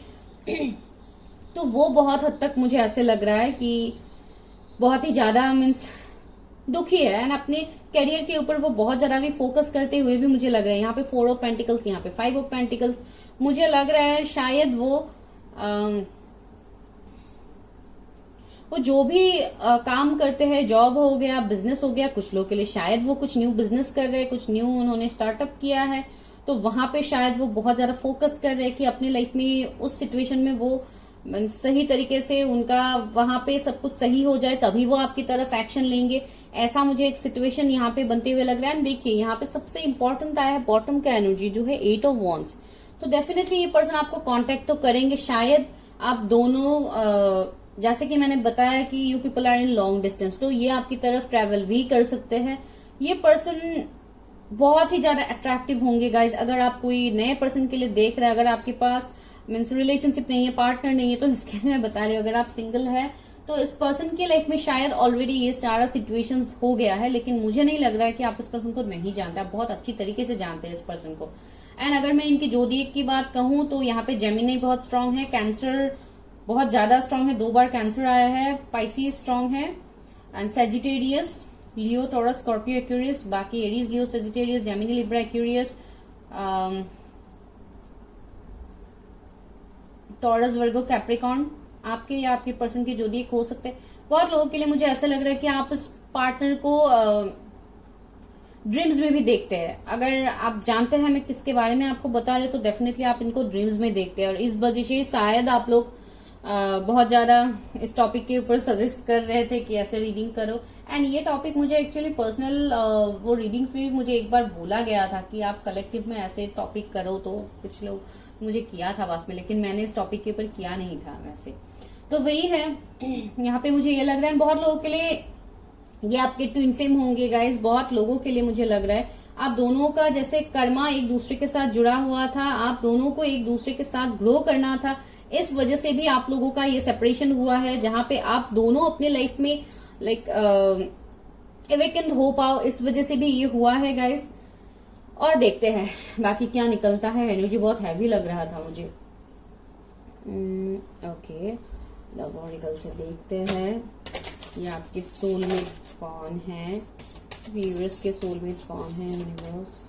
तो वो बहुत हद तक मुझे ऐसे लग रहा है कि बहुत ही ज्यादा मीन्स दुखी है एंड अपने करियर के ऊपर वो बहुत ज्यादा भी फोकस करते हुए भी मुझे लग रहा है। यहाँ पे 4 ऑफ पेंटिकल्स, यहाँ पे 5 ऑफ पेंटिकल्स, मुझे लग रहा है शायद वो जो भी काम करते हैं, जॉब हो गया, बिजनेस हो गया, कुछ लोग के लिए शायद वो कुछ न्यू बिजनेस कर रहे हैं, कुछ न्यू उन्होंने स्टार्टअप किया है, तो वहां पे शायद वो बहुत ज्यादा फोकस कर रहे हैं कि अपनी लाइफ में उस सिचुएशन में वो सही तरीके से उनका वहां पे सब कुछ सही हो जाए तभी वो आपकी तरफ एक्शन लेंगे। ऐसा मुझे एक सिचुएशन यहाँ पे बनते हुए लग रहा है। देखिए यहाँ पे सबसे इंपॉर्टेंट आया है बॉटम का एनर्जी जो है 8 ऑफ वॉन्ड्स। तो डेफिनेटली ये पर्सन आपको कांटेक्ट तो करेंगे। शायद आप दोनों जैसे कि मैंने बताया कि you people are in long distance, तो ये आपकी तरफ ट्रेवल भी कर सकते हैं। ये पर्सन बहुत ही ज्यादा अट्रैक्टिव होंगे गाइज। अगर आप कोई नए पर्सन के लिए देख रहे हैं, अगर आपके पास मीन्स रिलेशनशिप नहीं है, पार्टनर नहीं है, तो इसके लिए मैं बता रही हूँ अगर आप सिंगल है तो इस पर्सन की लाइफ में शायद ऑलरेडी ये सारा सिचुएशंस हो गया है, लेकिन मुझे नहीं लग रहा है कि आप इस पर्सन को नहीं जानते। आप बहुत अच्छी तरीके से जानते हैं इस पर्सन को। एंड अगर मैं इनकी जोडिएक की बात कहूं तो यहाँ पे जेमिनी बहुत स्ट्रांग है, कैंसर बहुत ज्यादा स्ट्रांग है, 2 बार कैंसर आया है, पाइसिस स्ट्रांग है, and Sagittarius, Leo, Taurus, Scorpio, Aquarius, बाकी Aries, Leo, Sagittarius, Gemini, Libra, Aquarius, Taurus, Virgo, Capricorn आपके या आपके पर्सन के जोडिएक हो सकते हैं। बहुत लोगों के लिए मुझे ऐसा लग रहा है कि आप इस पार्टनर को ड्रीम्स में भी देखते हैं। अगर आप जानते हैं मैं किसके बारे में आपको बता रहे तो डेफिनेटली आप इनको ड्रीम्स में देखते हैं, और इस वजह से शायद आप लोग बहुत ज्यादा इस टॉपिक के ऊपर सजेस्ट कर रहे थे कि ऐसे रीडिंग करो। एंड ये टॉपिक मुझे एक्चुअली पर्सनल वो रीडिंग्स में भी मुझे एक बार बोला गया था कि आप कलेक्टिव में ऐसे टॉपिक करो, तो कुछ लोग मुझे किया था वास्तव में, लेकिन मैंने इस टॉपिक के ऊपर किया नहीं था वैसे। तो वही है यहाँ पे मुझे ये लग रहा है। बहुत लोगों के लिए ये आपके ट्विन फ्लेम होंगे गाइस। बहुत लोगों के लिए मुझे लग रहा है आप दोनों का जैसे कर्मा एक दूसरे के साथ जुड़ा हुआ था, आप दोनों को एक दूसरे के साथ ग्रो करना था, इस वजह से भी आप लोगों का ये सेपरेशन हुआ है, जहां पे आप दोनों अपने लाइफ में लाइक अवेकेंड हो पाओ, इस वजह से भी ये हुआ है गाइस। और देखते हैं बाकी क्या निकलता है। एनर्जी बहुत हैवी लग रहा था मुझे। ओके, लव ऑरिकल से देखते हैं ये आपके सोलमेट कौन है, व्यूअर्स के सोलमेट कौन है यूनिवर्स।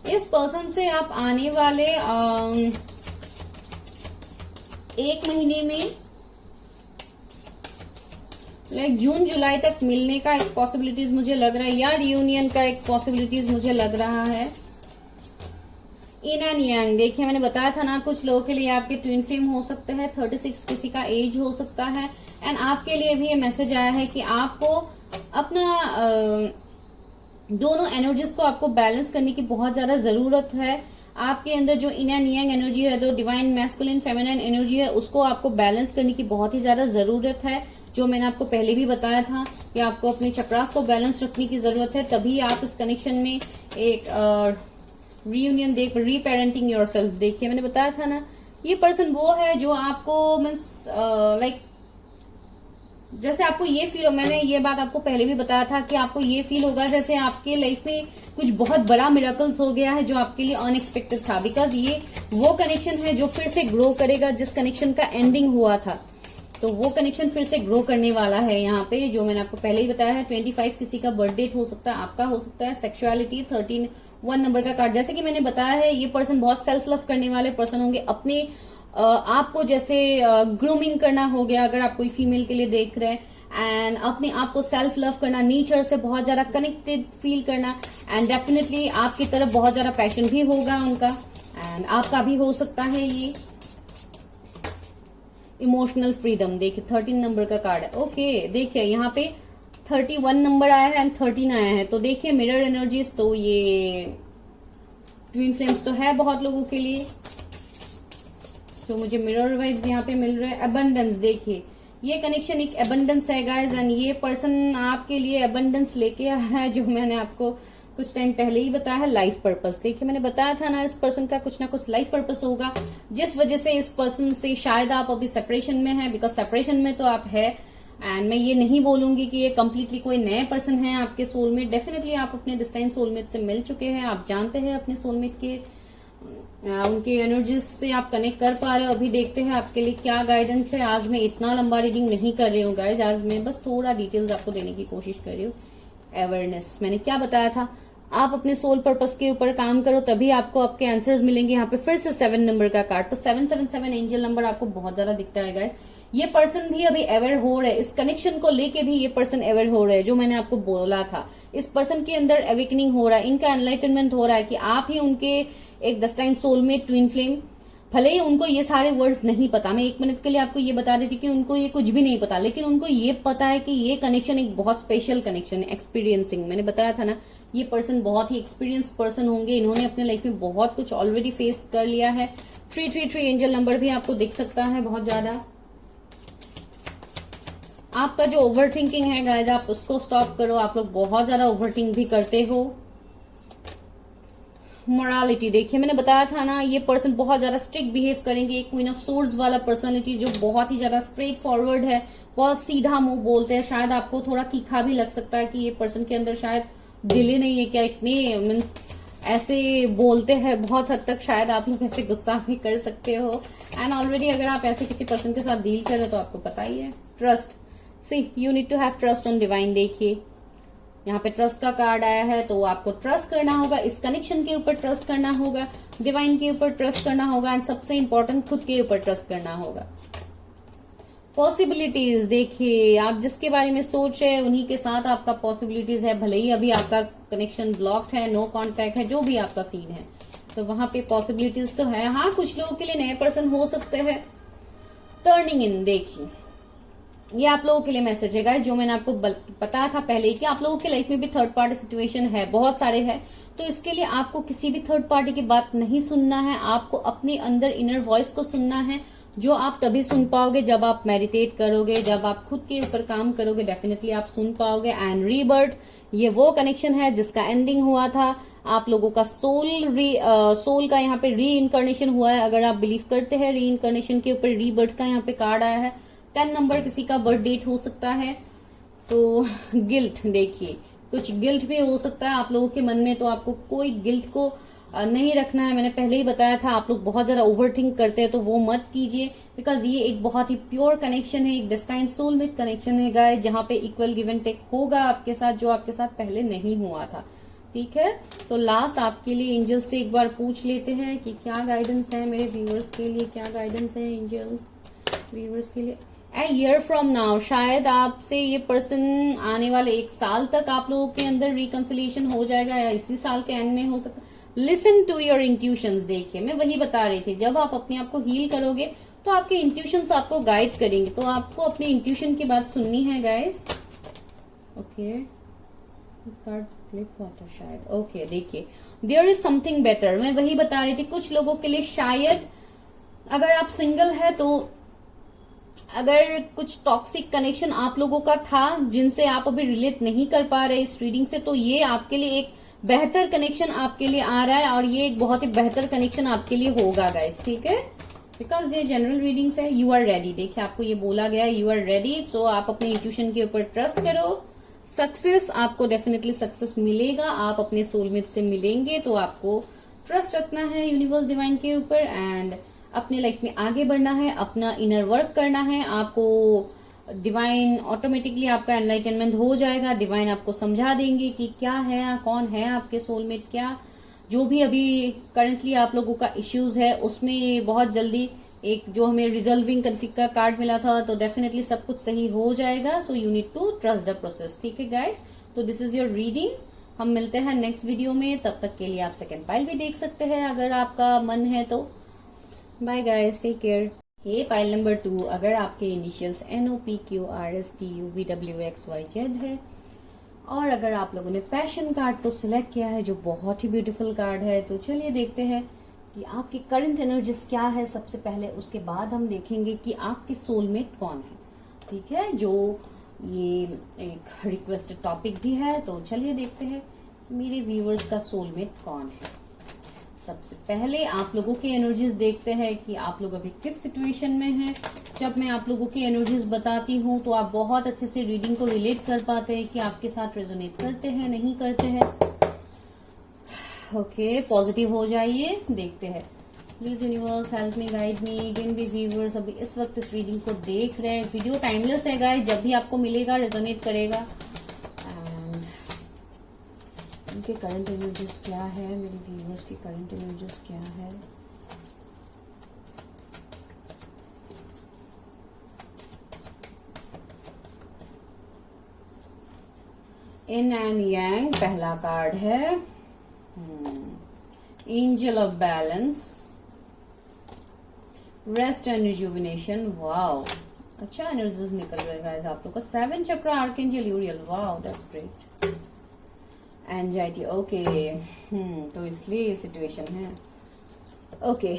इस पर्सन से आप आने वाले 1 महीने में लाइक जून जुलाई तक मिलने का एक पॉसिबिलिटीज मुझे लग रहा है, या रियूनियन का एक पॉसिबिलिटीज मुझे लग रहा है। इन एंड यांग देखिए मैंने बताया था ना, कुछ लोगों के लिए आपके ट्विन फ्लेम हो सकते हैं, 36 किसी का एज हो सकता है। एंड आपके लिए भी ये मैसेज आया है कि आपको अपना दोनों एनर्जीज को आपको बैलेंस करने की बहुत ज्यादा जरूरत है। आपके अंदर जो इन एंड यांग एनर्जी है, जो डिवाइन मैस्कुलिन फेमिनिन एनर्जी है, उसको आपको बैलेंस करने की बहुत ही ज्यादा जरूरत है। जो मैंने आपको पहले भी बताया था कि आपको अपने चक्रास को बैलेंस रखने की जरूरत है, तभी आप इस कनेक्शन में एक रीयूनियन देख, रीपेरेंटिंग योरसेल्फ। देखिए मैंने बताया था ना, ये पर्सन वो है जो आपको मीन्स लाइक जैसे आपको ये फील हो, मैंने ये बात आपको पहले भी बताया था कि आपको ये फील होगा जैसे आपके लाइफ में कुछ बहुत बड़ा मिरेकल्स हो गया है जो आपके लिए अनएक्सपेक्टेड था। बिकॉज ये वो कनेक्शन है जो फिर से ग्रो करेगा, जिस कनेक्शन का एंडिंग हुआ था, तो वो कनेक्शन फिर से ग्रो करने वाला है। यहाँ पे जो मैंने आपको पहले ही बताया है, 25 किसी का बर्थ डेट हो सकता है, आपका हो सकता है। सेक्सुअलिटी 13 1 नंबर का कार्ड। जैसे कि मैंने बताया है, ये पर्सन बहुत सेल्फ लव करने वाले पर्सन होंगे। अपने आपको जैसे ग्रूमिंग करना हो गया, अगर आप कोई फीमेल के लिए देख रहे हैं, एंड अपने आप को सेल्फ लव करना, नेचर से बहुत ज्यादा कनेक्टेड फील करना, एंड डेफिनेटली आपकी तरफ बहुत ज्यादा पैशन भी होगा उनका, एंड आपका भी हो सकता है ये। इमोशनल फ्रीडम, देखिए 13 नंबर का कार्ड है। ओके, देखिए यहाँ पे 31 नंबर आया है एंड 13 आया है, तो देखिए मिरर एनर्जीज, तो ये ट्विन फ्लेम्स तो है बहुत लोगों के लिए। तो मुझे मिरर वाइब्स यहाँ पे मिल रहे हैं। अबंडेंस, देखिए ये कनेक्शन एक अबंडेंस है गाइज, एंड ये पर्सन आपके लिए अबंडेंस लेके आया है, जो मैंने आपको कुछ टाइम पहले ही बताया है। लाइफ पर्पस, देखिए मैंने बताया था ना, इस पर्सन का कुछ ना कुछ लाइफ पर्पस होगा, जिस वजह से इस पर्सन से शायद आप अभी सेपरेशन में हैं, बिकॉज सेपरेशन में तो आप है। एंड मैं ये नहीं बोलूंगी कि ये कंप्लीटली कोई नए पर्सन है आपके सोलमेट। डेफिनेटली आप अपने डिस्टाइन सोलमेट से मिल चुके हैं, आप जानते हैं अपने सोलमेट के उनके एनर्जीज से आप कनेक्ट कर पा रहे हो। अभी देखते हैं आपके लिए क्या गाइडेंस है। आज मैं इतना लंबा रीडिंग नहीं कर रही हूँ गाइज, आज मैं बस थोड़ा डिटेल्स आपको देने की कोशिश कर रही हूँ। अवेयरनेस, मैंने क्या बताया था, आप अपने सोल पर्पस के ऊपर काम करो, तभी आपको आपके आंसर्स मिलेंगे। यहाँ पे फिर से 7 नंबर का कार्ड, तो 777 एंजल नंबर आपको बहुत ज्यादा दिखता है गाइज। ये पर्सन भी अभी अवेयर हो रहे हैं, इस कनेक्शन को लेके भी ये पर्सन अवेयर हो रहे हैं, जो मैंने आपको बोला था। इस पर्सन के अंदर अवेकनिंग हो रहा है, इनका एनलाइटनमेंट हो रहा है कि आप ही उनके एक डेस्टाइन सोलमेट ट्विन फ्लेम। भले ही उनको ये सारे वर्ड्स नहीं पता, मैं 1 मिनट के लिए आपको ये बता रही थी कि उनको ये कुछ भी नहीं पता, लेकिन उनको ये पता है कि ये कनेक्शन एक बहुत स्पेशल कनेक्शन है। एक्सपीरियंसिंग, मैंने बताया था ना, ये पर्सन बहुत ही एक्सपीरियंस पर्सन होंगे, इन्होंने अपने लाइफ में बहुत कुछ ऑलरेडी फेस कर लिया है। 333 एंजल नंबर भी आपको दिख सकता है बहुत ज्यादा। आपका जो ओवर थिंकिंग है गाइस, आप उसको स्टॉप करो, आप लोग बहुत ज्यादा ओवर थिंक भी करते हो। मोरालिटी, देखिए मैंने बताया था ना, ये पर्सन बहुत ज्यादा स्ट्रिक्ट बिहेव करेंगे। एक क्वीन ऑफ सोर्ड्स वाला पर्सनालिटी जो बहुत ही ज्यादा स्ट्रेट फॉरवर्ड है, बहुत सीधा मुंह बोलते हैं। शायद आपको थोड़ा तीखा भी लग सकता है कि ये पर्सन के अंदर शायद दिल ही नहीं है क्या, इतने मीन्स ऐसे बोलते हैं बहुत हद तक। शायद आप लोग ऐसे गुस्सा भी कर सकते हो, एंड ऑलरेडी अगर आप ऐसे किसी पर्सन के साथ डील कर रहे हो तो आपको पता ही है। Trust, see you need to have trust on divine. देखिए यहाँ पे ट्रस्ट का कार्ड आया है, तो आपको ट्रस्ट करना होगा, इस कनेक्शन के ऊपर ट्रस्ट करना होगा, डिवाइन के ऊपर ट्रस्ट करना होगा, एंड सबसे इंपॉर्टेंट खुद के ऊपर ट्रस्ट करना होगा। पॉसिबिलिटीज, देखिए आप जिसके बारे में सोच रहे हैं उन्हीं के साथ आपका पॉसिबिलिटीज है। भले ही अभी आपका कनेक्शन ब्लॉक्ड है, नो कॉन्टैक्ट है, जो भी आपका सीन है, तो वहां पे पॉसिबिलिटीज तो है। हाँ, कुछ लोगों के लिए नए पर्सन हो सकते हैं। टर्निंग इन, देखिए ये आप लोगों के लिए मैसेज है गाइस, जो मैंने आपको बताया था पहले कि आप लोगों के लाइफ में भी थर्ड पार्टी सिचुएशन है, बहुत सारे हैं। तो इसके लिए आपको किसी भी थर्ड पार्टी की बात नहीं सुनना है, आपको अपने अंदर इनर वॉइस को सुनना है, जो आप तभी सुन पाओगे जब आप मेडिटेट करोगे, जब आप खुद के ऊपर काम करोगे, डेफिनेटली आप सुन पाओगे। एंड रीबर्थ, ये वो कनेक्शन है जिसका एंडिंग हुआ था। आप लोगों का सोल का यहाँ पे री इनकारनेशन हुआ है। अगर आप बिलीव करते हैं री इनकारनेशन के ऊपर, रीबर्थ का यहाँ पे कार्ड आया है। 10 नंबर किसी का बर्थ डेट हो सकता है। तो गिल्ट, देखिए कुछ गिल्ट भी हो सकता है आप लोगों के मन में, तो आपको कोई गिल्ट को नहीं रखना है। मैंने पहले ही बताया था, आप लोग बहुत ज्यादा ओवरथिंक करते हैं तो वो मत कीजिए, बिकॉज ये एक बहुत ही प्योर कनेक्शन है, एक डेस्टाइन सोलमेट कनेक्शन है गाइस, जहां पे इक्वल गिव एंड टेक होगा आपके साथ, जो आपके साथ पहले नहीं हुआ था। ठीक है, तो लास्ट आपके लिए एंजल्स से एक बार पूछ लेते हैं कि क्या गाइडेंस है मेरे व्यूअर्स के लिए, क्या गाइडेंस है एंजल्स व्यूअर्स के लिए। ए ईयर फ्रॉम नाउ, शायद आपसे ये पर्सन आने वाले 1 साल तक आप लोगों के अंदर रिकंसिलिएशन हो जाएगा, या इसी साल के एंड में हो सकता है। लिसन टू योर इंट्यूशंस, देखिए मैं वही बता रही थी, जब आप अपने आप को हील करोगे तो आपके इंट्यूशंस आपको गाइड करेंगे, तो आपको अपने इंट्यूशन की बात सुननी है guys. Okay, card flip water शायद। ओके, देखिए देयर इज समथिंग बेटर, मैं वही बता रही थी। कुछ लोगों के लिए शायद, अगर आप सिंगल है तो अगर कुछ टॉक्सिक कनेक्शन आप लोगों का था जिनसे आप अभी रिलेट नहीं कर पा रहे इस रीडिंग से, तो ये आपके लिए एक बेहतर कनेक्शन आपके लिए आ रहा है, और ये एक बहुत ही बेहतर कनेक्शन आपके लिए होगा गाइस। ठीक है, बिकॉज ये जनरल रीडिंग्स है। यू आर रेडी, देखिए आपको ये बोला गया यू आर रेडी, सो आप अपने इंट्यूशन के ऊपर ट्रस्ट करो। सक्सेस, आपको डेफिनेटली सक्सेस मिलेगा, आप अपने सोलमेट से मिलेंगे, तो आपको ट्रस्ट रखना है यूनिवर्स डिवाइन के ऊपर, एंड अपने लाइफ में आगे बढ़ना है, अपना इनर वर्क करना है। आपको डिवाइन ऑटोमेटिकली आपका एनलाइटनमेंट हो जाएगा, डिवाइन आपको समझा देंगे कि क्या है, कौन है आपके सोलमेट, क्या जो भी अभी करंटली आप लोगों का इश्यूज है उसमें बहुत जल्दी एक जो हमें रिजल्विंग का कार्ड मिला था, तो डेफिनेटली सब कुछ सही हो जाएगा. So you need to trust the process. ठीक है गाइज, तो दिस इज योर रीडिंग. हम मिलते हैं नेक्स्ट वीडियो में. तब तक के लिए आप सेकेंड पाइल भी देख सकते हैं अगर आपका मन है तो. Bye guys, take care. ये पाइल नंबर 2, अगर आपके इनिशियल्स NOPQRSTUVWXYZ है और अगर आप लोगों ने पैशन कार्ड तो सिलेक्ट किया है, जो बहुत ही ब्यूटीफुल कार्ड है, तो चलिए देखते हैं कि आपकी करंट एनर्जीज क्या है सबसे पहले. उसके बाद हम देखेंगे कि आपके सोलमेट कौन है. ठीक है, जो ये एक रिक्वेस्टेड टॉपिक भी है. तो चलिए देखते हैं मेरे व्यूअर्स का सोलमेट कौन है. सबसे पहले आप लोगों की एनर्जीज देखते हैं कि आप लोग अभी किस सिचुएशन में हैं. जब मैं आप लोगों की एनर्जीज बताती हूँ तो आप बहुत अच्छे से रीडिंग को रिलेट कर पाते हैं कि आपके साथ रेजोनेट करते हैं नहीं करते हैं. ओके, पॉजिटिव हो जाइए. देखते हैं. Please universe help me, guide me. जिन भी व्यूअर्स अभी इस वक्त इस रीडिंग को देख रहे हैं, वीडियो टाइमलेस है गाइस, जब भी आपको मिलेगा रेजोनेट करेगा. उनके करंट एनर्जीज क्या है, मेरे व्यूअर्स की करंट एनर्जीज क्या है. इन एंड यांग पहला कार्ड है. Angel of balance, rest and rejuvenation. Wow, अच्छा एनर्जीज निकल रहा है गाइस आप लोग का. 7 चक्र archangel यूरियल. Wow, that's great. Anxiety. Okay, तो इसलिए ये सिचुएशन है. ओके,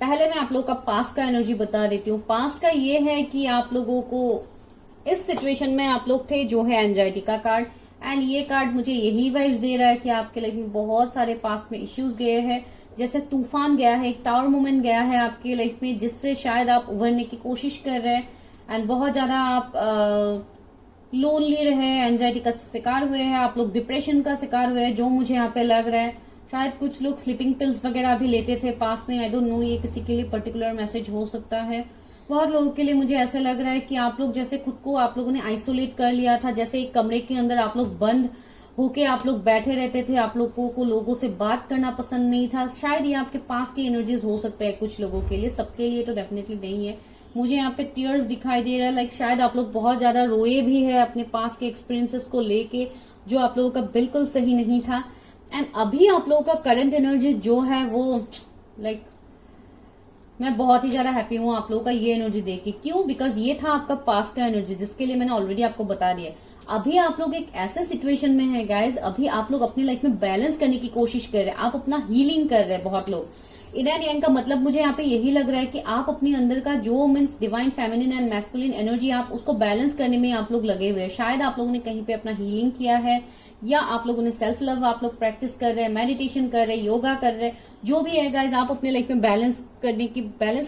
पहले मैं आप लोग का पास्ट का एनर्जी बता देती हूँ. पास्ट का ये है कि आप लोगों को इस सिचुएशन में आप लोग थे, जो है एंजाइटी का कार्ड. एंड ये कार्ड मुझे यही वाइब्स दे रहा है कि आपके लाइफ में बहुत सारे पास्ट में इश्यूज गए हैं. जैसे तूफान गया है, एक टावर मोमेंट गया है आपके लाइफ में, जिससे शायद आप उभरने की कोशिश कर रहे हैं. एंड बहुत ज्यादा आप लोनली रहे, एंजाइटी का शिकार हुए हैं, आप लोग डिप्रेशन का शिकार हुए हैं, जो मुझे यहाँ पे लग रहा है. शायद कुछ लोग स्लीपिंग पिल्स वगैरह भी लेते थे पास में. आई डोंट नो, ये किसी के लिए पर्टिकुलर मैसेज हो सकता है. बहुत लोगों के लिए मुझे ऐसा लग रहा है कि आप लोग जैसे खुद को आप लोगों ने आइसोलेट कर लिया था. जैसे एक कमरे के अंदर आप लोग बंद होके आप लोग बैठे रहते थे. आप लोगों को लोगों से बात करना पसंद नहीं था. शायद ये आपके पास की एनर्जीज हो सकता है कुछ लोगों के लिए. सबके लिए तो डेफिनेटली नहीं है. मुझे यहाँ पे टीयर्स दिखाई दे रहा है. लाइक शायद आप लोग बहुत ज्यादा रोए भी है अपने पास के एक्सपीरियंसेस को लेके, जो आप लोगों का बिल्कुल सही नहीं था. एंड अभी आप लोगों का करंट एनर्जी जो है वो लाइक मैं बहुत ही ज्यादा हैप्पी हूँ आप लोगों का ये एनर्जी देख के. क्यों? बिकॉज ये था आपका पास्ट का एनर्जी, जिसके लिए मैंने ऑलरेडी आपको बता दिया. अभी आप लोग एक ऐसे सिचुएशन में है गाइज, अभी आप लोग अपनी लाइफ में बैलेंस करने की कोशिश कर रहे हैं. आप अपना हीलिंग कर रहे हैं. बहुत लोग इन एंड यांग का मतलब मुझे यहाँ पे यही लग रहा है कि आप अपने अंदर का जो means divine feminine and masculine energy, आप उसको बैलेंस करने में आप लोग लगे हुए हैं. शायद आप लोगों ने कहीं पे अपना हीलिंग किया है, या आप लोगों ने सेल्फ लव आप लोग प्रैक्टिस कर रहे हैं, मेडिटेशन कर रहे हैं, योगा कर रहे हैं. जो भी है गाइज, आप अपने लाइफ में बैलेंस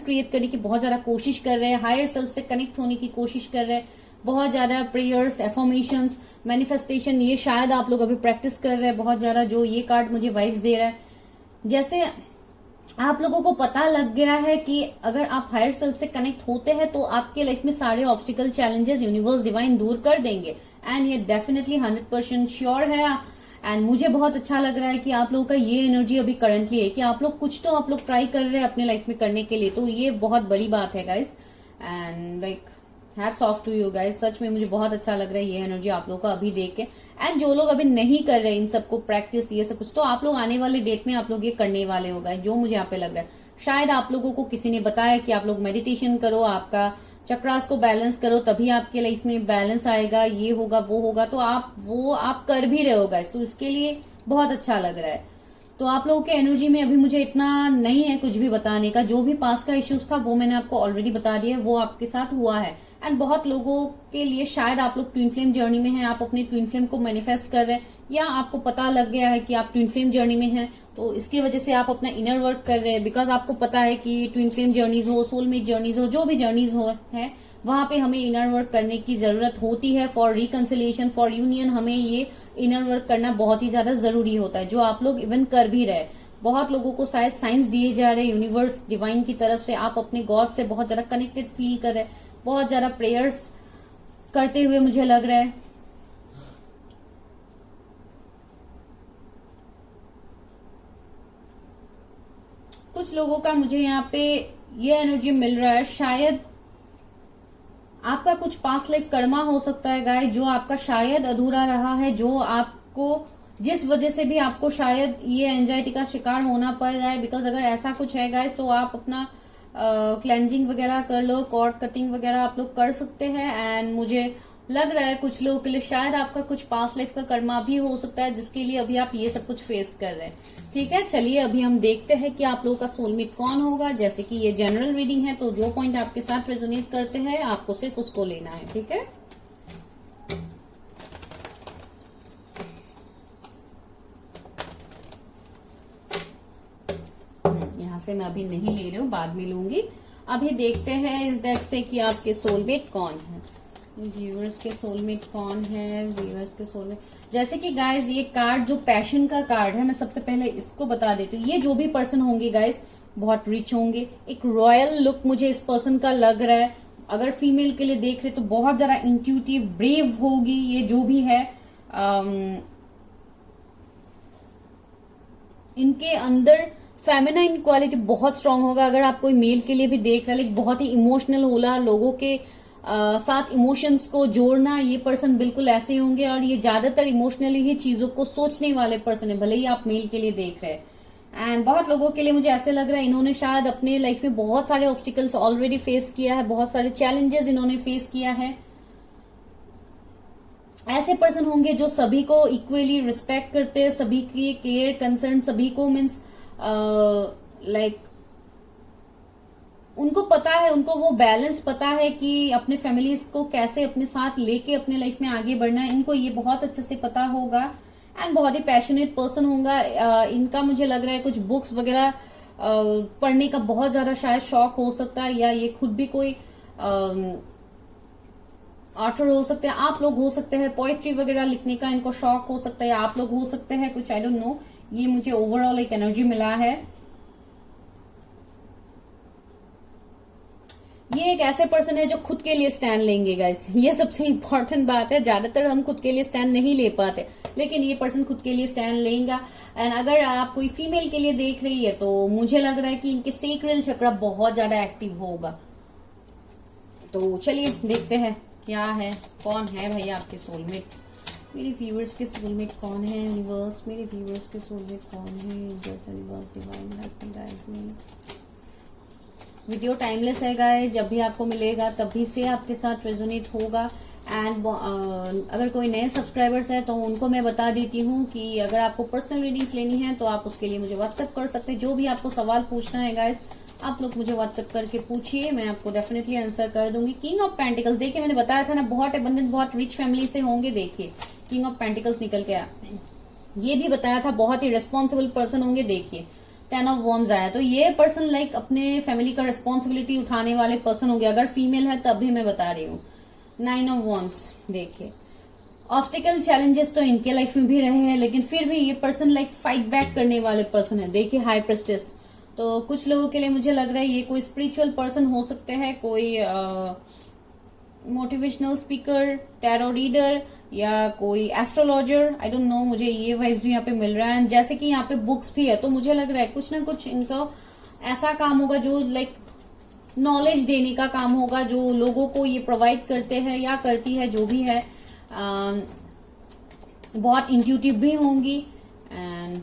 क्रिएट करने की बहुत ज्यादा कोशिश कर रहे हैं. हायर सेल्फ से कनेक्ट होने की कोशिश कर रहे हैं. बहुत ज्यादा प्रेयर्स, एफर्मेशंस, मैनिफेस्टेशन, ये शायद आप लोग अभी प्रैक्टिस कर रहे हैं बहुत ज्यादा. जो ये कार्ड मुझे वाइब्स दे रहा है, जैसे आप लोगों को पता लग गया है कि अगर आप हायर सेल्फ से कनेक्ट होते हैं तो आपके लाइफ में सारे ऑब्स्टिकल, चैलेंजेस यूनिवर्स डिवाइन दूर कर देंगे. एंड ये डेफिनेटली 100% श्योर है. एंड मुझे बहुत अच्छा लग रहा है कि आप लोगों का ये एनर्जी अभी करंटली है कि आप लोग कुछ तो आप लोग ट्राई कर रहे हैं अपने लाइफ में करने के लिए. तो ये बहुत बड़ी बात है guys. And like hats off to you guys. सच में मुझे बहुत अच्छा लग रहा है ये एनर्जी आप लोगों का अभी देख के. एंड जो लोग अभी नहीं कर रहे इन सबको प्रैक्टिस ये सब कुछ, तो आप लोग आने वाले डेट में आप लोग ये करने वाले हो गाइज, जो मुझे यहाँ पे लग रहा है. शायद आप लोगों को किसी ने बताया कि आप लोग मेडिटेशन करो, आपका चक्रास को बैलेंस करो, तभी आपके लाइफ में बैलेंस आएगा, ये होगा वो होगा. तो आप कर भी रहे हो गाइज, तो इसके लिए बहुत अच्छा लग रहा है. तो आप लोगों के एनर्जी में अभी मुझे इतना नहीं है कुछ भी बताने का. जो भी पास का इश्यूज था वो मैंने आपको ऑलरेडी बता दिया, वो आपके साथ हुआ है. एंड बहुत लोगों के लिए शायद आप लोग ट्विन फ्लेम जर्नी में हैं, आप अपनी ट्विन फ्लेम को मैनिफेस्ट कर रहे हैं, या आपको पता लग गया है कि आप ट्विन फ्लेम जर्नी में हैं, तो इसकी वजह से आप अपना इनर वर्क कर रहे हैं. बिकॉज आपको पता है कि ट्विन फ्लेम जर्नीज हो, सोलमेट जर्नीज हो, जो भी जर्नीज हो है, वहां पे हमें इनर वर्क करने की जरूरत होती है. फॉर रिकंसिलिएशन, फॉर यूनियन, हमें ये इनर वर्क करना बहुत ही ज्यादा जरूरी होता है, जो आप लोग इवन कर भी रहे. बहुत लोगों को शायद साइंस दिए जा रहे हैं यूनिवर्स डिवाइन की तरफ से. आप अपने गॉड से बहुत ज्यादा कनेक्टेड फील कर रहे हैं, बहुत ज्यादा प्रेयर्स करते हुए मुझे लग रहा है. कुछ कुछ लोगों का मुझे यहाँ पे ये एनर्जी मिल रहा है, शायद आपका कुछ पास्ट लाइफ कर्मा हो सकता है गाइस, जो आपका शायद अधूरा रहा है, जो आपको जिस वजह से भी आपको शायद ये एंजाइटी का शिकार होना पड़ रहा है। बिकॉज अगर ऐसा कुछ है गाइस तो आप अपना क्लेंजिंग वगैरह कर लो, कॉर्ड कटिंग वगैरह आप लोग कर सकते हैं। एंड मुझे लग रहा है कुछ लोगों के लिए शायद आपका कुछ पास्ट लाइफ का कर्मा भी हो सकता है, जिसके लिए अभी आप ये सब कुछ फेस कर रहे हैं। ठीक है, चलिए अभी हम देखते हैं कि आप लोगों का सोलमेट कौन होगा। जैसे कि ये जनरल रीडिंग है, तो जो पॉइंट आपके साथ रेजोनेट करते हैं आपको सिर्फ उसको लेना है। ठीक है, यहां से मैं अभी नहीं ले रही हूँ, बाद में लूंगी। अभी देखते हैं इस डेक से कि आपके सोलमेट कौन है, व्यूअर्स के सोलमेट कौन है, व्यूअर्स के सोलमेट। जैसे कि गाइज ये कार्ड जो पैशन का कार्ड है, मैं सबसे पहले इसको बता देती हूँ। ये जो भी पर्सन होंगे गाइज बहुत रिच होंगे, एक रॉयल लुक मुझे इस पर्सन का लग रहा है। अगर फीमेल के लिए देख रहे तो बहुत ज्यादा इंट्यूटिव, ब्रेव होगी ये जो भी है। इनके अंदर फेमिनाइन क्वालिटी बहुत स्ट्रांग होगा। अगर आप कोई मेल के लिए भी देख रहे हैं, बहुत ही इमोशनल होला, लोगों के साथ इमोशंस को जोड़ना, ये पर्सन बिल्कुल ऐसे होंगे। और ये ज्यादातर इमोशनली ही चीजों को सोचने वाले पर्सन है, भले ही आप मेल के लिए देख रहे हैं। एंड बहुत लोगों के लिए मुझे ऐसे लग रहा है इन्होंने शायद अपने लाइफ में बहुत सारे ऑब्स्टिकल्स ऑलरेडी फेस किया है, बहुत सारे चैलेंजेस इन्होंने फेस किया है। ऐसे पर्सन होंगे जो सभी को इक्वली रिस्पेक्ट करते हैं, सभी की केयर कंसर्न, सभी को मीन्स लाइक उनको पता है, उनको वो बैलेंस पता है कि अपने फैमिलीज को कैसे अपने साथ लेके अपने लाइफ में आगे बढ़ना है, इनको ये बहुत अच्छे से पता होगा। एंड बहुत ही पैशनेट पर्सन होगा। इनका मुझे लग रहा है कुछ बुक्स वगैरह पढ़ने का बहुत ज्यादा शायद शौक हो सकता है, या ये खुद भी कोई ऑथर हो सकते हैं, आप लोग हो सकते हैं, पोएट्री वगैरह लिखने का इनको शौक हो सकता है, या आप लोग हो सकते हैं कुछ, आई डोंट नो। ये मुझे ओवरऑल एक एनर्जी मिला है। ये एक ऐसे पर्सन है जो खुद के लिए स्टैंड लेंगे गाइस, ये सबसे इंपॉर्टेंट बात है। ज्यादातर हम खुद के लिए स्टैंड नहीं ले पाते, लेकिन ये पर्सन खुद के लिए स्टैंड लेगा। एंड अगर आप कोई फीमेल के लिए देख रही है तो मुझे लग रहा है कि इनके सेक्रल चक्र बहुत ज्यादा एक्टिव होगा। तो चलिए देखते हैं क्या है, कौन है भैया आपके सोलमेट। मेरे व्यूअर्स के सोलमेट कौन है यूनिवर्स, मेरे व्यूअर्स के सोलमेट कौन है universe, divine help me guide मी। वीडियो टाइमलेस है गाइस, जब भी आपको मिलेगा तभी से आपके साथ रेजोनेट होगा। एंड अगर कोई नए सब्सक्राइबर्स है तो उनको मैं बता देती हूँ कि अगर आपको पर्सनल रीडिंग्स लेनी है तो आप उसके लिए मुझे व्हाट्सएप कर सकते हैं। जो भी आपको सवाल पूछना है गाइस, आप लोग मुझे व्हाट्सएप करके पूछिए, मैं आपको डेफिनेटली आंसर कर दूंगी। किंग ऑफ पेंटिकल्स, देखिए मैंने बताया था ना बहुत एबंडेंट, बहुत रिच फैमिली से होंगे। देखिए किंग ऑफ पेंटिकल्स निकल के आया, ये भी बताया था बहुत ही रिस्पॉन्सिबल पर्सन होंगे। देखिए 10 ऑफ वॉन्ड्स आया, तो ये पर्सन लाइक अपने फैमिली का रिस्पॉन्सिबिलिटी उठाने वाले पर्सन होंगे। अगर फीमेल है तब भी मैं बता रही हूँ। 9 ऑफ वॉन्ड्स, देखिए ऑब्स्टिकल चैलेंजेस तो इनके लाइफ में भी रहे हैं, लेकिन फिर भी ये पर्सन लाइक फाइट बैक करने वाले पर्सन है। देखिए हाई प्रेस्टिस, तो कुछ लोगों के लिए मुझे लग रहा है ये कोई स्पिरिचुअल पर्सन हो सकते हैं, कोई मोटिवेशनल स्पीकर, टैरो रीडर, या कोई एस्ट्रोलॉजर, आई डोंट नो। मुझे ये वाइब्स भी यहाँ पे मिल रहा है। जैसे कि यहाँ पे बुक्स भी है, तो मुझे लग रहा है कुछ ना कुछ इनका ऐसा काम होगा जो लाइक नॉलेज देने का काम होगा, जो लोगों को ये प्रोवाइड करते हैं या करती है, जो भी है। बहुत इंट्यूटिव भी होंगी। एंड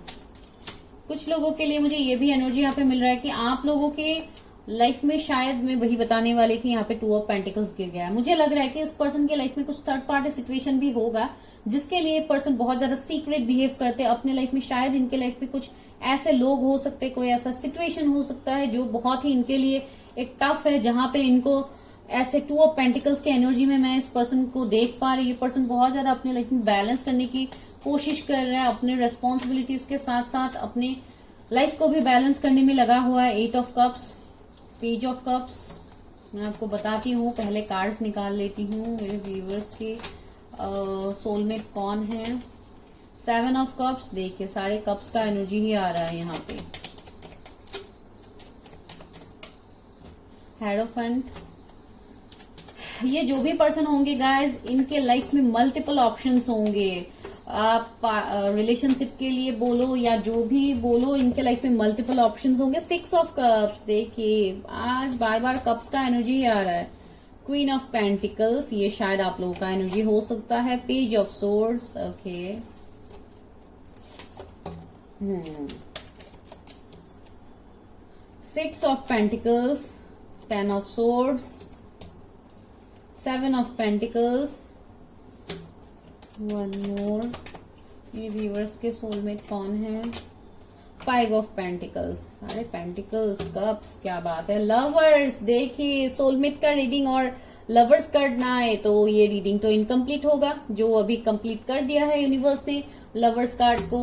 कुछ लोगों के लिए मुझे ये भी एनर्जी यहाँ पे मिल रहा है कि आप लोगों के लाइफ में शायद मैं वही बताने वाली थी, यहाँ पे 2 ऑफ पेंटिकल्स गिर गया है। मुझे लग रहा है कि इस पर्सन के लाइफ में कुछ थर्ड पार्टी सिचुएशन भी होगा, जिसके लिए पर्सन बहुत ज्यादा सीक्रेट बिहेव करते हैं अपने लाइफ में। शायद इनके लाइफ में कुछ ऐसे लोग हो सकते हैं, कोई ऐसा सिचुएशन हो सकता है जो बहुत ही इनके लिए एक टफ है, जहां पे इनको ऐसे 2 ऑफ पेंटिकल्स के एनर्जी में मैं इस पर्सन को देख पा रही। ये पर्सन बहुत ज्यादा अपने लाइफ में बैलेंस करने की कोशिश कर रहा है, अपने रेस्पॉन्सिबिलिटीज के साथ साथ अपने लाइफ को भी बैलेंस करने में लगा हुआ है। 8 of cups, page of cups, मैं आपको बताती हूँ, पहले कार्ड्स निकाल लेती हूँ मेरे व्यूअर्स के सोलमेट कौन है। 7 ऑफ कप्स, देखिए सारे कप्स का एनर्जी ही आ रहा है यहाँ पे। हेरोफेंट, ये जो भी पर्सन होंगे गाइज, इनके लाइफ में मल्टीपल ऑप्शंस होंगे। आप रिलेशनशिप के लिए बोलो या जो भी बोलो, इनके लाइफ में मल्टीपल ऑप्शंस होंगे। 6 ऑफ कप्स, देखिए आज बार बार कप्स का एनर्जी आ रहा है। क्वीन ऑफ पेंटिकल्स, ये शायद आप लोगों का एनर्जी हो सकता है। Page of swords, okay. 6 of pentacles, 10 of swords, 7 of pentacles, one more. ये व्यूअर्स के सोलमेट कौन है? 5 ऑफ पेंटिकल्स। अरे पेंटिकल्स, कप्स, क्या बात है। लवर्स, देखिए सोलमेट का रीडिंग और लवर्स कार्ड ना आए तो ये रीडिंग तो इनकम्प्लीट होगा, जो अभी कंप्लीट कर दिया है यूनिवर्स ने लवर्स कार्ड को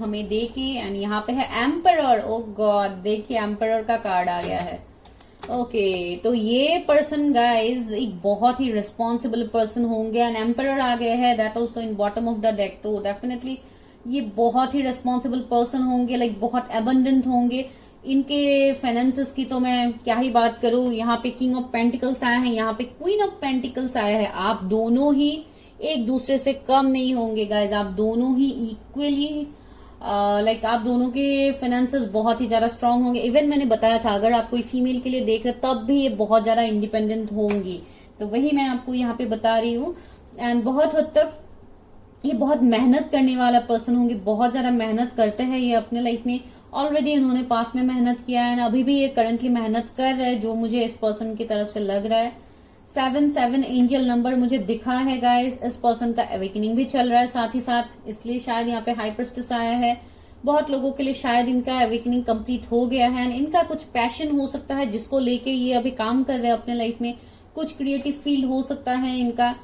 हमें दे के। एंड यहाँ पे है एम्परर। ओ गॉड, देखिए एम्परर का कार्ड आ गया है। ओके, तो ये पर्सन गाइज एक बहुत ही रिस्पॉन्सिबल पर्सन होंगे। एंड एम्परर आ गया है, that also in bottom of the deck. तो डेफिनेटली ये बहुत ही रिस्पॉन्सिबल पर्सन होंगे, लाइक बहुत एबंडेंट होंगे। इनके फाइनेंसेस की तो मैं क्या ही बात करूं। यहाँ पे किंग ऑफ पेंटिकल्स आया है, यहाँ पे क्वीन ऑफ पेंटिकल्स आया है। आप दोनों ही एक दूसरे से कम नहीं होंगे गाइज, आप दोनों ही इक्वली लाइक आप दोनों के फाइनेंसेस बहुत ही ज्यादा स्ट्रांग होंगे। इवन मैंने बताया था अगर आप कोई फीमेल के लिए देख रहे तब भी ये बहुत ज्यादा इंडिपेंडेंट होंगी, तो वही मैं आपको यहाँ पे बता रही हूँ। एंड बहुत हद तक ये बहुत मेहनत करने वाला पर्सन होंगे, बहुत ज्यादा मेहनत करते हैं ये अपने लाइफ में। ऑलरेडी इन्होंने पास्ट में मेहनत किया है, अभी भी ये करंटली मेहनत कर रहे हैं, जो मुझे इस पर्सन की तरफ से लग रहा है। 7 एंजल नंबर मुझे दिखा है गाइस। इस पर्सन का अवेकनिंग भी चल रहा है साथ ही साथ, इसलिए शायद यहाँ पे हाई प्रिस्टेस आया है। बहुत लोगों के लिए शायद इनका अवेकनिंग कंप्लीट हो गया है। इनका कुछ पैशन हो सकता है जिसको लेके ये अभी काम कर रहे हैं अपने लाइफ में। कुछ क्रिएटिव फील्ड हो सकता है इनका,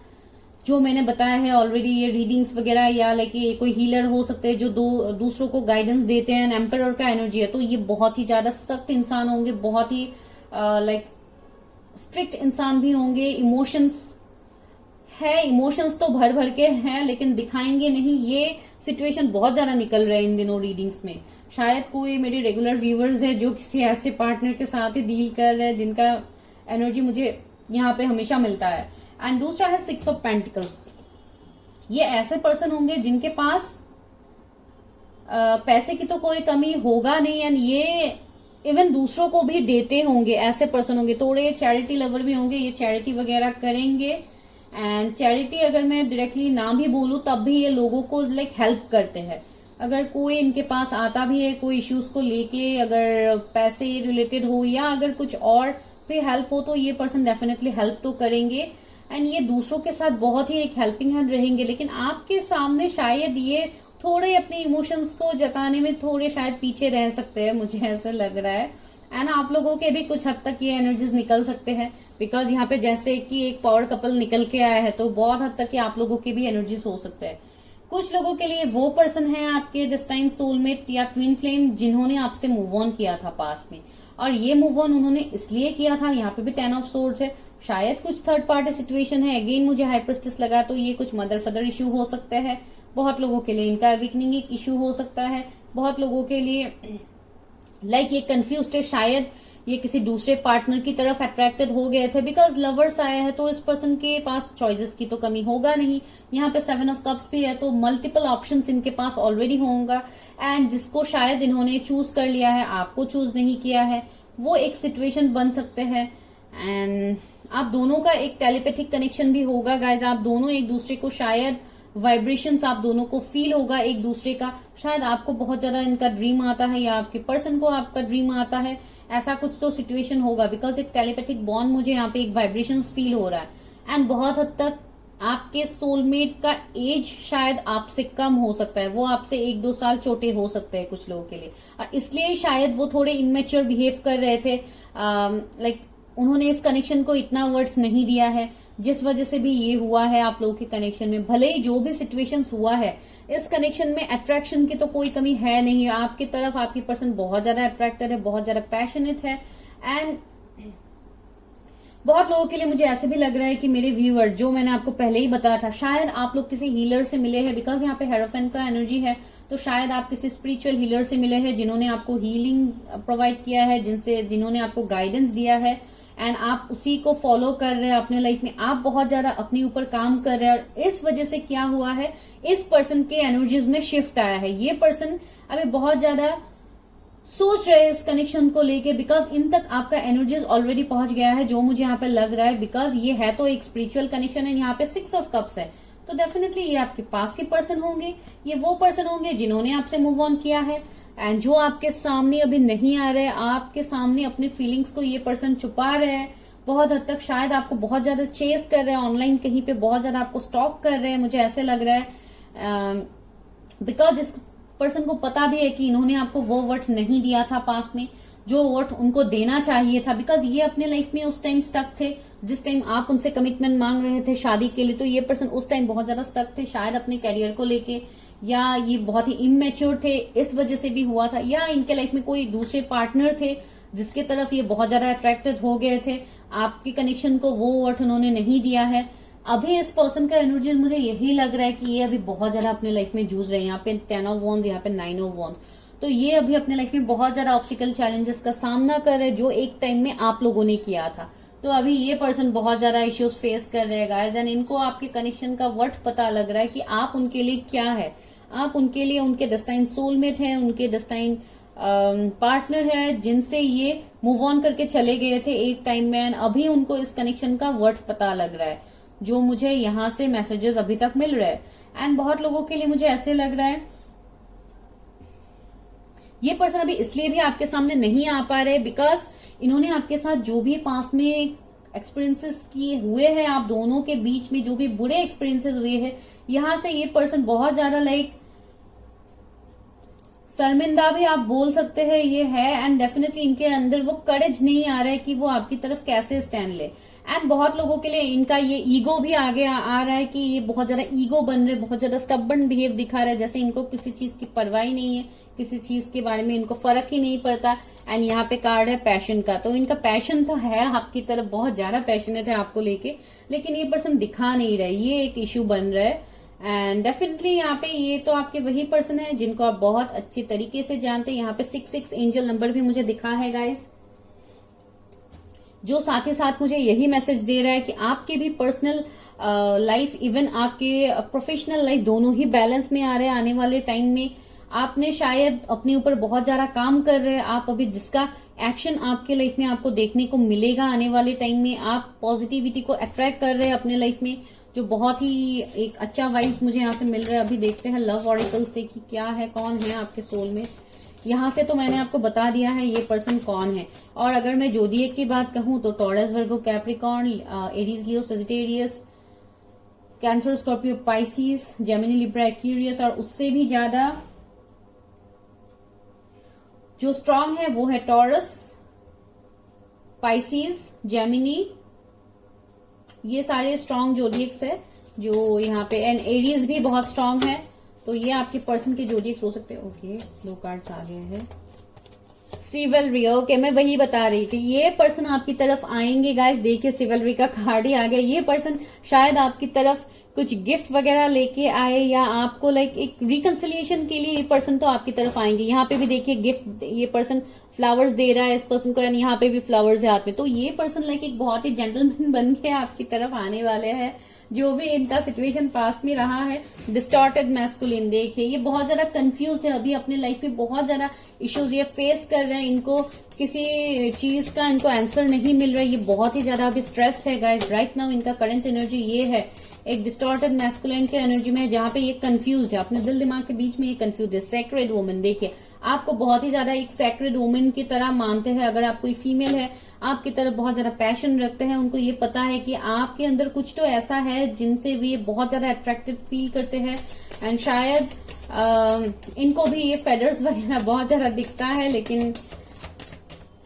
जो मैंने बताया है ऑलरेडी। ये रीडिंग्स वगैरह या लाइक ये कोई हीलर हो सकते हैं जो दूसरों को गाइडेंस देते हैं। एम्परर का एनर्जी है, तो ये बहुत ही ज्यादा सख्त इंसान होंगे, बहुत ही लाइक स्ट्रिक्ट इंसान भी होंगे। इमोशंस है, इमोशंस तो भर भर के हैं लेकिन दिखाएंगे नहीं। ये सिचुएशन बहुत ज्यादा निकल रहा है इन दिनों रीडिंग्स में। शायद कोई मेरे रेगुलर व्यूवर्स है जो किसी ऐसे पार्टनर के साथ ही डील कर रहे हैं जिनका एनर्जी मुझे यहाँ पे हमेशा मिलता है। एंड दूसरा है 6 ऑफ पेंटिकल्स। ये ऐसे पर्सन होंगे जिनके पास पैसे की तो कोई कमी होगा नहीं, एंड ये इवन दूसरों को भी देते होंगे। ऐसे पर्सन होंगे, थोड़े चैरिटी लवर भी होंगे, ये चैरिटी वगैरह करेंगे। एंड चैरिटी अगर मैं डायरेक्टली ना भी बोलूं तब भी ये लोगों को लाइक हेल्प करते हैं। अगर कोई इनके पास आता भी है कोई इश्यूज को लेके, अगर पैसे रिलेटेड हो या अगर कुछ और भी हेल्प हो, तो ये पर्सन डेफिनेटली हेल्प तो करेंगे। एंड ये दूसरों के साथ बहुत ही एक हेल्पिंग हैंड रहेंगे। लेकिन आपके सामने शायद ये थोड़े अपने इमोशंस को जताने में थोड़े शायद पीछे रह सकते हैं, मुझे ऐसा लग रहा है। एंड आप लोगों के भी कुछ हद तक ये एनर्जीज निकल सकते हैं, बिकॉज यहाँ पे जैसे कि एक पावर कपल निकल के आया है, तो बहुत हद तक आप लोगों के भी एनर्जीज हो सकते हैं। कुछ लोगों के लिए वो पर्सन है आपके डेस्टाइन सोलमेट या ट्विन फ्लेम जिन्होंने आपसे मूव ऑन किया था पास्ट में, और ये मूव ऑन उन्होंने इसलिए किया था। यहाँ पे भी 10 ऑफ सोर्ड्स है, शायद कुछ थर्ड पार्टी सिचुएशन है। अगेन मुझे हाई प्रिस्टेस लगा, तो ये कुछ मदर फादर इश्यू हो सकता है। बहुत लोगों के लिए इनका अवेकनिंग एक इश्यू हो सकता है। बहुत लोगों के लिए लाइक ये कंफ्यूज्ड है, शायद ये किसी दूसरे पार्टनर की तरफ अट्रैक्टेड हो गए थे, बिकॉज लवर्स आया है तो इस पर्सन के पास चॉइसेस की तो कमी होगा नहीं। यहाँ पे 7 ऑफ कप्स भी है, तो मल्टीपल ऑप्शंस इनके पास ऑलरेडी होगा। एंड जिसको शायद इन्होंने चूज कर लिया है, आपको चूज नहीं किया है, वो एक सिचुएशन बन सकते हैं। एंड आप दोनों का एक टेलीपैथिक कनेक्शन भी होगा गाइज। आप दोनों एक दूसरे को शायद वाइब्रेशंस आप दोनों को फील होगा एक दूसरे का। शायद आपको बहुत ज्यादा इनका ड्रीम आता है या आपके पर्सन को आपका ड्रीम आता है, ऐसा कुछ तो सिचुएशन होगा, बिकॉज एक टेलीपैथिक बॉन्ड मुझे यहाँ पे एक वाइब्रेशंस फील हो रहा है। एंड बहुत हद तक आपके सोलमेट का एज शायद आपसे कम हो सकता है, वो आपसे 1-2 साल छोटे हो सकते हैं कुछ लोगों के लिए, और इसलिए शायद वो थोड़े इनमेच्योर बिहेव कर रहे थे। लाइक उन्होंने इस कनेक्शन को इतना वर्ड्स नहीं दिया है, जिस वजह से भी ये हुआ है आप लोगों के कनेक्शन में। भले ही जो भी सिचुएशंस हुआ है, इस कनेक्शन में अट्रैक्शन की तो कोई कमी है नहीं। आपकी तरफ आपकी पर्सन बहुत ज्यादा अट्रैक्टेड है, बहुत ज्यादा पैशनेट है। एंड बहुत लोगों के लिए मुझे ऐसे भी लग रहा है कि मेरे व्यूअर, जो मैंने आपको पहले ही बताया था, शायद आप लोग किसी हीलर से मिले हैं, बिकॉज यहाँ पे हेरोफेन का एनर्जी है, तो शायद आप किसी स्पिरिचुअल हीलर से मिले हैं जिन्होंने आपको हीलिंग प्रोवाइड किया है, जिन्होंने आपको गाइडेंस दिया है। एंड आप उसी को फॉलो कर रहे हैं अपने लाइफ में, आप बहुत ज्यादा अपने ऊपर काम कर रहे हैं। और इस वजह से क्या हुआ है, इस पर्सन के एनर्जीज में शिफ्ट आया है। ये पर्सन अभी बहुत ज्यादा सोच रहे हैं इस कनेक्शन को लेके, बिकॉज इन तक आपका एनर्जीज ऑलरेडी पहुंच गया है, जो मुझे यहाँ पे लग रहा है। बिकॉज ये है तो एक स्पिरिचुअल कनेक्शन है, यहाँ पे 6 ऑफ कप्स है, तो डेफिनेटली ये आपके पास के पर्सन होंगे। ये वो पर्सन होंगे जिन्होंने आपसे मूव ऑन किया है, एंड जो आपके सामने अभी नहीं आ रहे, आपके सामने अपने फीलिंग्स को ये पर्सन छुपा रहे हैं। बहुत हद तक शायद आपको बहुत ज्यादा चेस कर रहे हैं ऑनलाइन, कहीं पे बहुत ज्यादा आपको स्टॉक कर रहे हैं, मुझे ऐसे लग रहा है। बिकॉज इस पर्सन को पता भी है कि इन्होंने आपको वो वर्थ नहीं दिया था पास में, जो वर्थ उनको देना चाहिए था। बिकॉज ये अपने लाइफ में उस टाइम स्टक थे, जिस टाइम आप उनसे कमिटमेंट मांग रहे थे शादी के लिए, तो ये पर्सन उस टाइम बहुत ज्यादा स्टक थे, शायद अपने कैरियर को लेके, या ये बहुत ही इमेच्योर थे, इस वजह से भी हुआ था। या इनके लाइफ में कोई दूसरे पार्टनर थे जिसके तरफ ये बहुत ज्यादा अट्रैक्टेड हो गए थे, आपके कनेक्शन को वो वर्थ उन्होंने नहीं दिया है। अभी इस पर्सन का एनर्जी मुझे यही लग रहा है कि ये अभी बहुत ज्यादा अपने लाइफ में जूझ रहे हैं। यहाँ पे 10 ऑफ वॉन्ड्स, यहाँ पे 9 ऑफ वॉन्ड्स, तो ये अभी अपने लाइफ में बहुत ज्यादा ऑब्स्टिकल चैलेंजेस का सामना कर रहे हैं, जो एक टाइम में आप लोगों ने किया था। तो अभी ये पर्सन बहुत ज्यादा इश्यूज फेस कर रहे हैं गाइस, एंड इनको आपके कनेक्शन का वर्थ पता लग रहा है कि आप उनके लिए क्या है। आप उनके लिए उनके डेस्टाइन सोलमेट है, उनके डेस्टाइन पार्टनर है, जिनसे ये मूव ऑन करके चले गए थे एक टाइम में, एंड अभी उनको इस कनेक्शन का वर्थ पता लग रहा है, जो मुझे यहां से मैसेजेस अभी तक मिल रहे हैं। एंड बहुत लोगों के लिए मुझे ऐसे लग रहा है ये पर्सन अभी इसलिए भी आपके सामने नहीं आ पा रहे, बिकॉज इन्होंने आपके साथ जो भी पास में एक्सपीरियंसेस किए हुए हैं, आप दोनों के बीच में जो भी बुरे एक्सपीरियंसेस हुए हैं, यहां से ये पर्सन बहुत ज्यादा शर्मिंदा भी आप बोल सकते हैं ये है। एंड डेफिनेटली इनके अंदर वो करेज नहीं आ रहा है कि वो आपकी तरफ कैसे स्टैंड ले। एंड बहुत लोगों के लिए इनका ये ईगो भी आगे आ रहा है कि ये बहुत ज्यादा ईगो बन रहे, बहुत ज्यादा स्टबर्न बिहेव दिखा रहा है, जैसे इनको किसी चीज की परवाह ही नहीं है, किसी चीज के बारे में इनको फर्क ही नहीं पड़ता। एंड यहाँ पे कार्ड है पैशन का, तो इनका पैशन तो है आपकी तरफ, बहुत ज्यादा पैशनेट है आपको लेके, लेकिन ये पर्सन दिखा नहीं रहे, ये एक इश्यू बन रहा है। एंड डेफिनेटली यहाँ पे ये तो आपके वही पर्सन है जिनको आप बहुत अच्छे तरीके से जानते हैं। यहाँ पे 66 एंजल नंबर भी मुझे दिखा है गाइस, जो साथ ही साथ मुझे यही मैसेज दे रहा है कि आपके भी पर्सनल लाइफ, इवन आपके प्रोफेशनल लाइफ, दोनों ही बैलेंस में आ रहे हैं आने वाले टाइम में। आपने शायद अपने ऊपर बहुत ज्यादा काम कर रहे हैं, आप अभी जिसका एक्शन आपके लाइफ में आपको देखने को मिलेगा आने वाले टाइम में, आप पॉजिटिविटी को अट्रैक्ट कर रहे हैं अपने लाइफ में, जो बहुत ही एक अच्छा वाइब्स मुझे यहाँ से मिल रहा है। अभी देखते हैं लव ऑरिकल से कि क्या है, कौन है आपके सोल में। यहाँ से तो मैंने आपको बता दिया है ये पर्सन कौन है। और अगर मैं जोडिएक की बात कहूं तो Taurus, Virgo, Capricorn, Aries, Leo, Sagittarius, Cancer, Scorpio, Pisces, Gemini, Libra, Aquarius, और उससे भी ज्यादा जो स्ट्रांग है वो है टॉरस, पाइसिस, जेमिनी, ये सारे स्ट्रांग जोडिएक्स है जो यहाँ पे। एंड एरीज भी बहुत स्ट्रांग है, तो ये आपके पर्सन के जोडिएक्स हो सकते हैं। ओके, 2 कार्ड्स आ गए हैं। सिवलरी, ओके, मैं वही बता रही थी, ये पर्सन आपकी तरफ आएंगे गाइस। देखिए सिवलरी का कार्ड ही आ गया। ये पर्सन शायद आपकी तरफ कुछ गिफ्ट वगैरह लेके आए, या आपको एक रिकंसिलिएशन के लिए ये पर्सन तो आपकी तरफ आएंगे। यहाँ पे भी देखिए गिफ्ट, ये पर्सन फ्लावर्स दे रहा है इस पर्सन को, यानी यहाँ पे भी फ्लावर्स है हाथ में। तो ये पर्सन एक बहुत ही जेंटलमैन बन के आपकी तरफ आने वाले हैं। जो भी इनका सिचुएशन पास्ट में रहा है, डिस्टॉर्टेड मैस्कुलिन, देखिए ये बहुत ज्यादा कंफ्यूज है अभी अपने लाइफ में, बहुत ज्यादा इश्यूज ये फेस कर रहे हैं, इनको किसी चीज का इनको आंसर नहीं मिल रहा है, ये बहुत ही ज्यादा अभी स्ट्रेस्ड है गाइस। राइट नाउ इनका करंट एनर्जी ये है, एक डिस्टॉर्टेड मैस्कुलिन के एनर्जी में है, जहां पे ये कंफ्यूज है, अपने दिल दिमाग के बीच में ये कंफ्यूज है। सेक्रेड वुमन, देखिए आपको बहुत ही ज्यादा एक सेक्रेड वुमन की तरह मानते हैं। अगर आप कोई फीमेल है, आपकी तरफ बहुत ज्यादा पैशन रखते हैं, उनको ये पता है कि आपके अंदर कुछ तो ऐसा है जिनसे भी ये बहुत ज्यादा अट्रैक्टेड फील करते हैं। एंड शायद इनको भी ये फेदर्स वगैरह बहुत ज्यादा दिखता है, लेकिन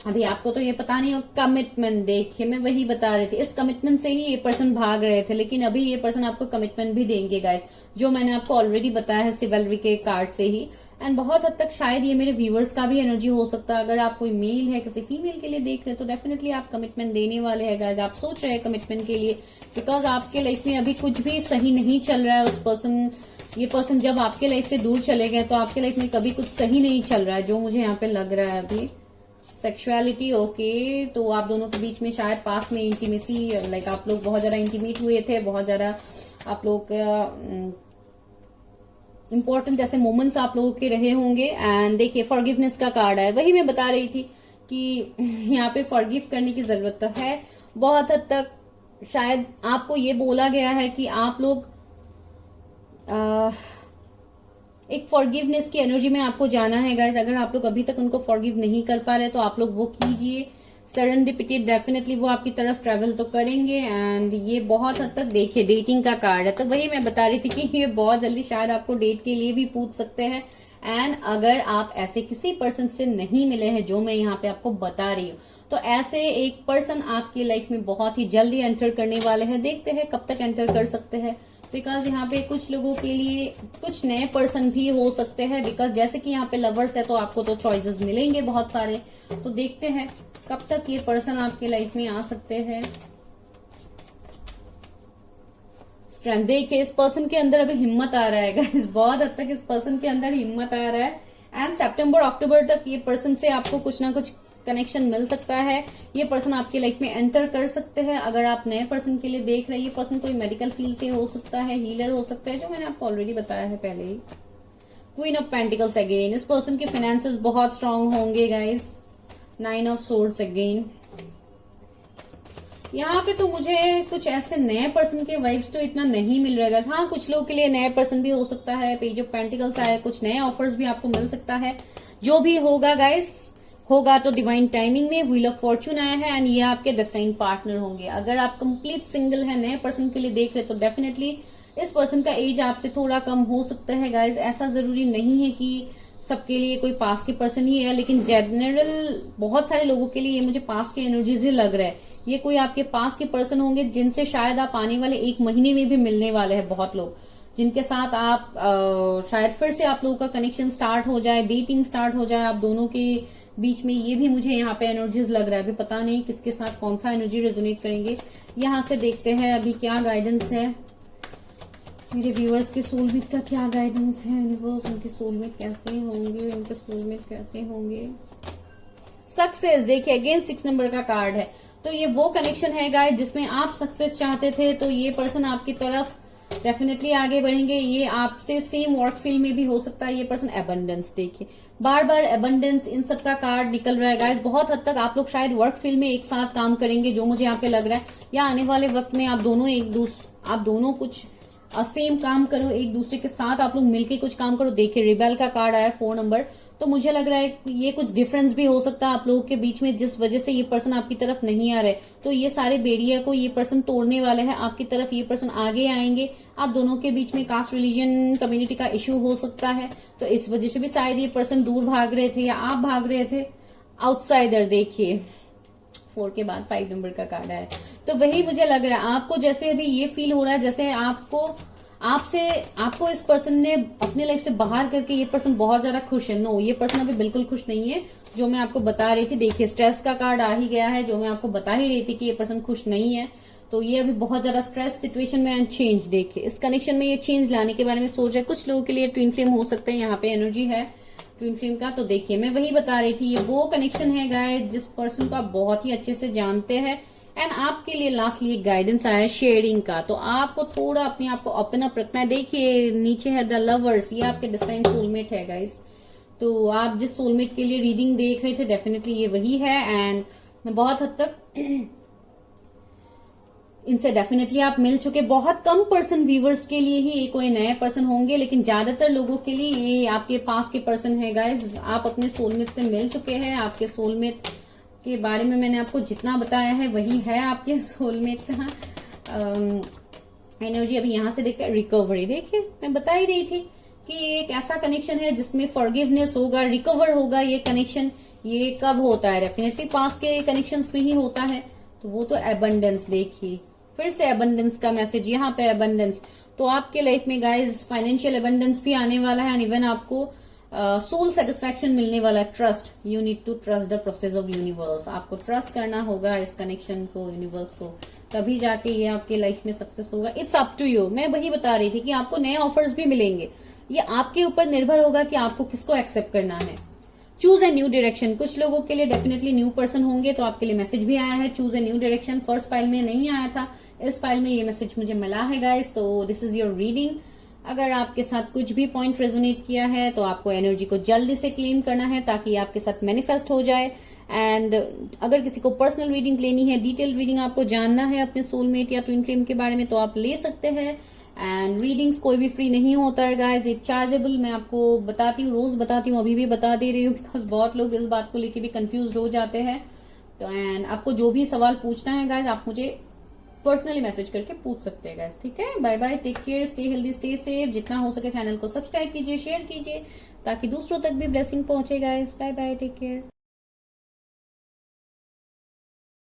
अभी आपको तो ये पता नहीं हो। कमिटमेंट, देखिए मैं वही बता रही थी, इस कमिटमेंट से ही ये पर्सन भाग रहे थे, लेकिन अभी ये पर्सन आपको कमिटमेंट भी देंगे गाइस, जो मैंने आपको ऑलरेडी बताया है सिवलरी के कार्ड से ही। एंड बहुत हद तक शायद ये मेरे व्यूअर्स का भी एनर्जी हो सकता है। अगर आप कोई मेल है, किसी फीमेल के लिए देख रहे हैं, तो डेफिनेटली आप कमिटमेंट देने वाले हैं गाइस। आप सोच रहे हैं कमिटमेंट के लिए, बिकॉज आपके लाइफ में अभी कुछ भी सही नहीं चल रहा है। उस पर्सन, ये पर्सन जब आपके लाइफ से दूर चले गए, तो आपके लाइफ में कभी कुछ सही नहीं चल रहा है, जो मुझे यहाँ पे लग रहा है अभी। सेक्सुअलिटी ओके, तो आप दोनों के बीच में शायद पास में इंटीमेसी, लाइक आप लोग बहुत ज्यादा इंटीमेट हुए थे, बहुत ज्यादा आप लोग इंपॉर्टेंट ऐसे मोमेंट्स आप लोगों के रहे होंगे। एंड देखिए फॉरगिवनेस का कार्ड है, वही मैं बता रही थी कि यहाँ पे फॉरगिव करने की जरूरत तो है बहुत हद तक। शायद आपको ये बोला गया है कि आप लोग एक फॉरगिवनेस की एनर्जी में आपको जाना है गाइस। अगर आप लोग अभी तक उनको फॉरगिव नहीं कर पा रहे तो आप लोग वो कीजिए। सेरेंडिपिटी डेफिनेटली वो आपकी तरफ ट्रेवल तो करेंगे। एंड ये बहुत हद तक देखिए डेटिंग का कार्ड है, तो वही मैं बता रही थी कि ये बहुत जल्दी शायद आपको डेट के लिए भी पूछ सकते हैं। एंड अगर आप ऐसे किसी पर्सन से नहीं मिले हैं जो मैं यहाँ पे आपको बता रही हूँ, तो ऐसे एक पर्सन आपकी लाइफ में बहुत ही जल्दी एंटर करने वाले हैं। देखते हैं कब तक एंटर कर सकते हैं, बिकॉज यहाँ पे कुछ लोगों के लिए कुछ नए पर्सन भी हो सकते हैं। बिकॉज जैसे कि यहाँ पे लवर्स है तो आपको तो चॉइसेस मिलेंगे बहुत सारे, तो देखते हैं कब तक ये पर्सन आपकी लाइफ में आ सकते हैं। स्ट्रेंथ देखिए इस पर्सन के अंदर अभी हिम्मत आ रहा है गाइस, बहुत हद तक इस पर्सन के अंदर हिम्मत आ रहा है। एंड सितंबर अक्टूबर तक ये पर्सन से आपको कुछ ना कुछ कनेक्शन मिल सकता है। ये पर्सन आपकी लाइफ में एंटर कर सकते हैं। अगर आप नए पर्सन के लिए देख रहे हैं, ये पर्सन कोई मेडिकल फील्ड से हो सकता है, हीलर हो सकता है, जो मैंने आपको ऑलरेडी बताया है पहले ही। क्वीन ऑफ पेंटिकल्स अगेन, इस पर्सन के फाइनेंसेस बहुत स्ट्रांग होंगे गाइस। 9 ऑफ सोर्ड्स अगेन, यहाँ पे तो मुझे कुछ ऐसे नए पर्सन के वाइब्स तो इतना नहीं मिल रहा है। हाँ कुछ लोगों के लिए नए पर्सन भी हो सकता है। पेज ऑफ पेंटिकल्स आया, कुछ नए ऑफर्स भी आपको मिल सकता है। जो भी होगा गाइस होगा तो डिवाइन टाइमिंग में। व्हील ऑफ फॉर्चून आया है एंड ये आपके डेस्टाइन पार्टनर होंगे। अगर आप कंप्लीट सिंगल है, नए पर्सन के लिए देख रहे तो डेफिनेटली इस पर्सन का एज आपसे थोड़ा कम हो सकता है गाइस। ऐसा जरूरी नहीं है कि सबके लिए कोई पास के पर्सन ही है, लेकिन जनरल बहुत सारे लोगों के लिए ये मुझे पास के एनर्जीज ही लग रहा है। ये कोई आपके पास के पर्सन होंगे जिनसे शायद आप आने वाले 1 महीने में भी मिलने वाले हैं। बहुत लोग जिनके साथ आप शायद फिर से आप लोगों का कनेक्शन स्टार्ट हो जाए, डेटिंग स्टार्ट हो जाए आप दोनों के बीच में। ये भी मुझे यहाँ पे एनर्जीज लग रहा है। अभी पता नहीं किसके साथ कौन सा एनर्जी रेजोनेट करेंगे। यहाँ से देखते हैं अभी क्या गाइडेंस है मेरे व्यूअर्स के। सोलमेट का क्या गाइडेंस है यूनिवर्स, उनके सोलमेट कैसे होंगे, उनके सोलमेट कैसे होंगे। सक्सेस देखिए अगेन 6 नंबर का कार्ड है, तो ये वो कनेक्शन है गाइस जिसमें आप सक्सेस चाहते थे, तो ये पर्सन आपकी तरफ डेफिनेटली आगे बढ़ेंगे। ये आपसे सेम वर्क फील्ड में भी हो सकता है। ये पर्सन एबंडेंस देखिए बार बार एबंडेंस इन सब का कार्ड निकल रहा है गाइस। बहुत हद तक आप लोग शायद वर्क फील्ड में एक साथ काम करेंगे, जो मुझे यहाँ पे लग रहा है, या आने वाले वक्त में आप दोनों कुछ सेम काम करो, एक दूसरे के साथ आप लोग मिलके कुछ काम करो। देखिए रिबेल का कार्ड आया 4 नंबर, तो मुझे लग रहा है कि ये कुछ डिफरेंस भी हो सकता है आप लोगों के बीच में, जिस वजह से ये पर्सन आपकी तरफ नहीं आ रहे। तो ये सारे बेरियर को ये पर्सन तोड़ने वाले हैं आपकी तरफ। ये पर्सन आगे आएंगे। आप दोनों के बीच में कास्ट रिलीजन कम्युनिटी का इश्यू हो सकता है, तो इस वजह से भी शायद ये पर्सन दूर भाग रहे थे या आप भाग रहे थे। आउटसाइडर देखिए 4 के बाद 5 नंबर का कार्ड है, तो वही मुझे लग रहा है आपको जैसे अभी ये फील हो रहा है जैसे आपको इस पर्सन ने अपने लाइफ से बाहर करके ये पर्सन बहुत ज्यादा खुश है। नो, ये पर्सन अभी बिल्कुल खुश नहीं है, जो मैं आपको बता रही थी। देखिए स्ट्रेस का कार्ड आ ही गया है, जो मैं आपको बता ही रही थी कि ये पर्सन खुश नहीं है, तो ये अभी बहुत ज्यादा स्ट्रेस सिचुएशन में। एंड चेंज देखिए इस कनेक्शन में ये चेंज लाने के बारे में सोच रहा है। कुछ लोगों के लिए ट्विन फ्लेम हो सकते हैं, यहाँ पे एनर्जी है ट्विन फ्लेम का। तो देखिए मैं वही बता रही थी, ये वो कनेक्शन है गाइस जिस पर्सन को आप बहुत ही अच्छे से जानते हैं। एंड आपके लिए लास्टली एक गाइडेंस आया है शेयरिंग का, तो आपको थोड़ा अपने आप को ओपन अप रखना है। देखिए नीचे है द लवर्स, ये आपके डिस्टाइन सोलमेट है गाइस। तो आप जिस सोलमेट के लिए रीडिंग देख रहे थे डेफिनेटली ये वही है। एंड बहुत हद तक इनसे डेफिनेटली आप मिल चुके। बहुत कम पर्सन व्यूवर्स के लिए ही कोई नए पर्सन होंगे, लेकिन ज्यादातर लोगों के लिए ये आपके पास के पर्सन है गाइस। आप अपने सोलमेट से मिल चुके हैं। आपके सोलमेट के बारे में मैंने आपको जितना बताया है वही है आपके सोलमेट का एनर्जी। अभी यहाँ से देखते हैं रिकवरी। देखिए मैं बता ही रही थी कि एक ऐसा कनेक्शन है जिसमें फॉरगिवनेस होगा, रिकवर होगा। ये कनेक्शन ये कब होता है, डेफिनेटली पास के कनेक्शंस में ही होता है। तो वो तो एबंडेंस, देखिए फिर से एबंडेंस का मैसेज यहाँ पे एबंडेंस। तो आपके लाइफ में गाइज फाइनेंशियल एबंडेंस भी आने वाला है। एंड इवन आपको सोल सेटिस्फैक्शन मिलने वाला है। Trust, you need to trust the process of universe. आपको ट्रस्ट करना होगा इस कनेक्शन को, यूनिवर्स को, तभी जाके ये आपके लाइफ में सक्सेस होगा। It's up to you. मैं वही बता रही थी कि आपको नए ऑफर्स भी मिलेंगे, ये आपके ऊपर निर्भर होगा कि आपको किसको एक्सेप्ट करना है। चूज ए न्यू डायरेक्शन, कुछ लोगों के लिए डेफिनेटली न्यू पर्सन होंगे तो आपके लिए मैसेज भी आया है choose a new direction. First file में नहीं आया था, इस फाइल में ये मैसेज मुझे मिला है गाइस। तो दिस इज योर रीडिंग। अगर आपके साथ कुछ भी पॉइंट रेजोनेट किया है तो आपको एनर्जी को जल्दी से क्लेम करना है ताकि आपके साथ मैनिफेस्ट हो जाए। एंड अगर किसी को पर्सनल रीडिंग लेनी है, डिटेल रीडिंग आपको जानना है अपने सोलमेट या ट्विन फ्लेम के बारे में, तो आप ले सकते हैं। एंड रीडिंग्स कोई भी फ्री नहीं होता है गाइज, इट चार्जेबल। मैं आपको बताती हूँ, रोज बताती हूँ, अभी भी बता दे रही हूँ, बिकॉज बहुत लोग इस बात को लेके भी कंफ्यूज हो जाते हैं। तो एंड आपको जो भी सवाल पूछना है गाइज, आप मुझे पर्सनली मैसेज करके पूछ सकते हैं गाइज। ठीक है, bye bye, take care, stay healthy, stay safe. जितना हो सके चैनल को सब्सक्राइब कीजिए, शेयर कीजिए ताकि दूसरों तक भी ब्लेसिंग पहुंचे guys. Bye bye, take care.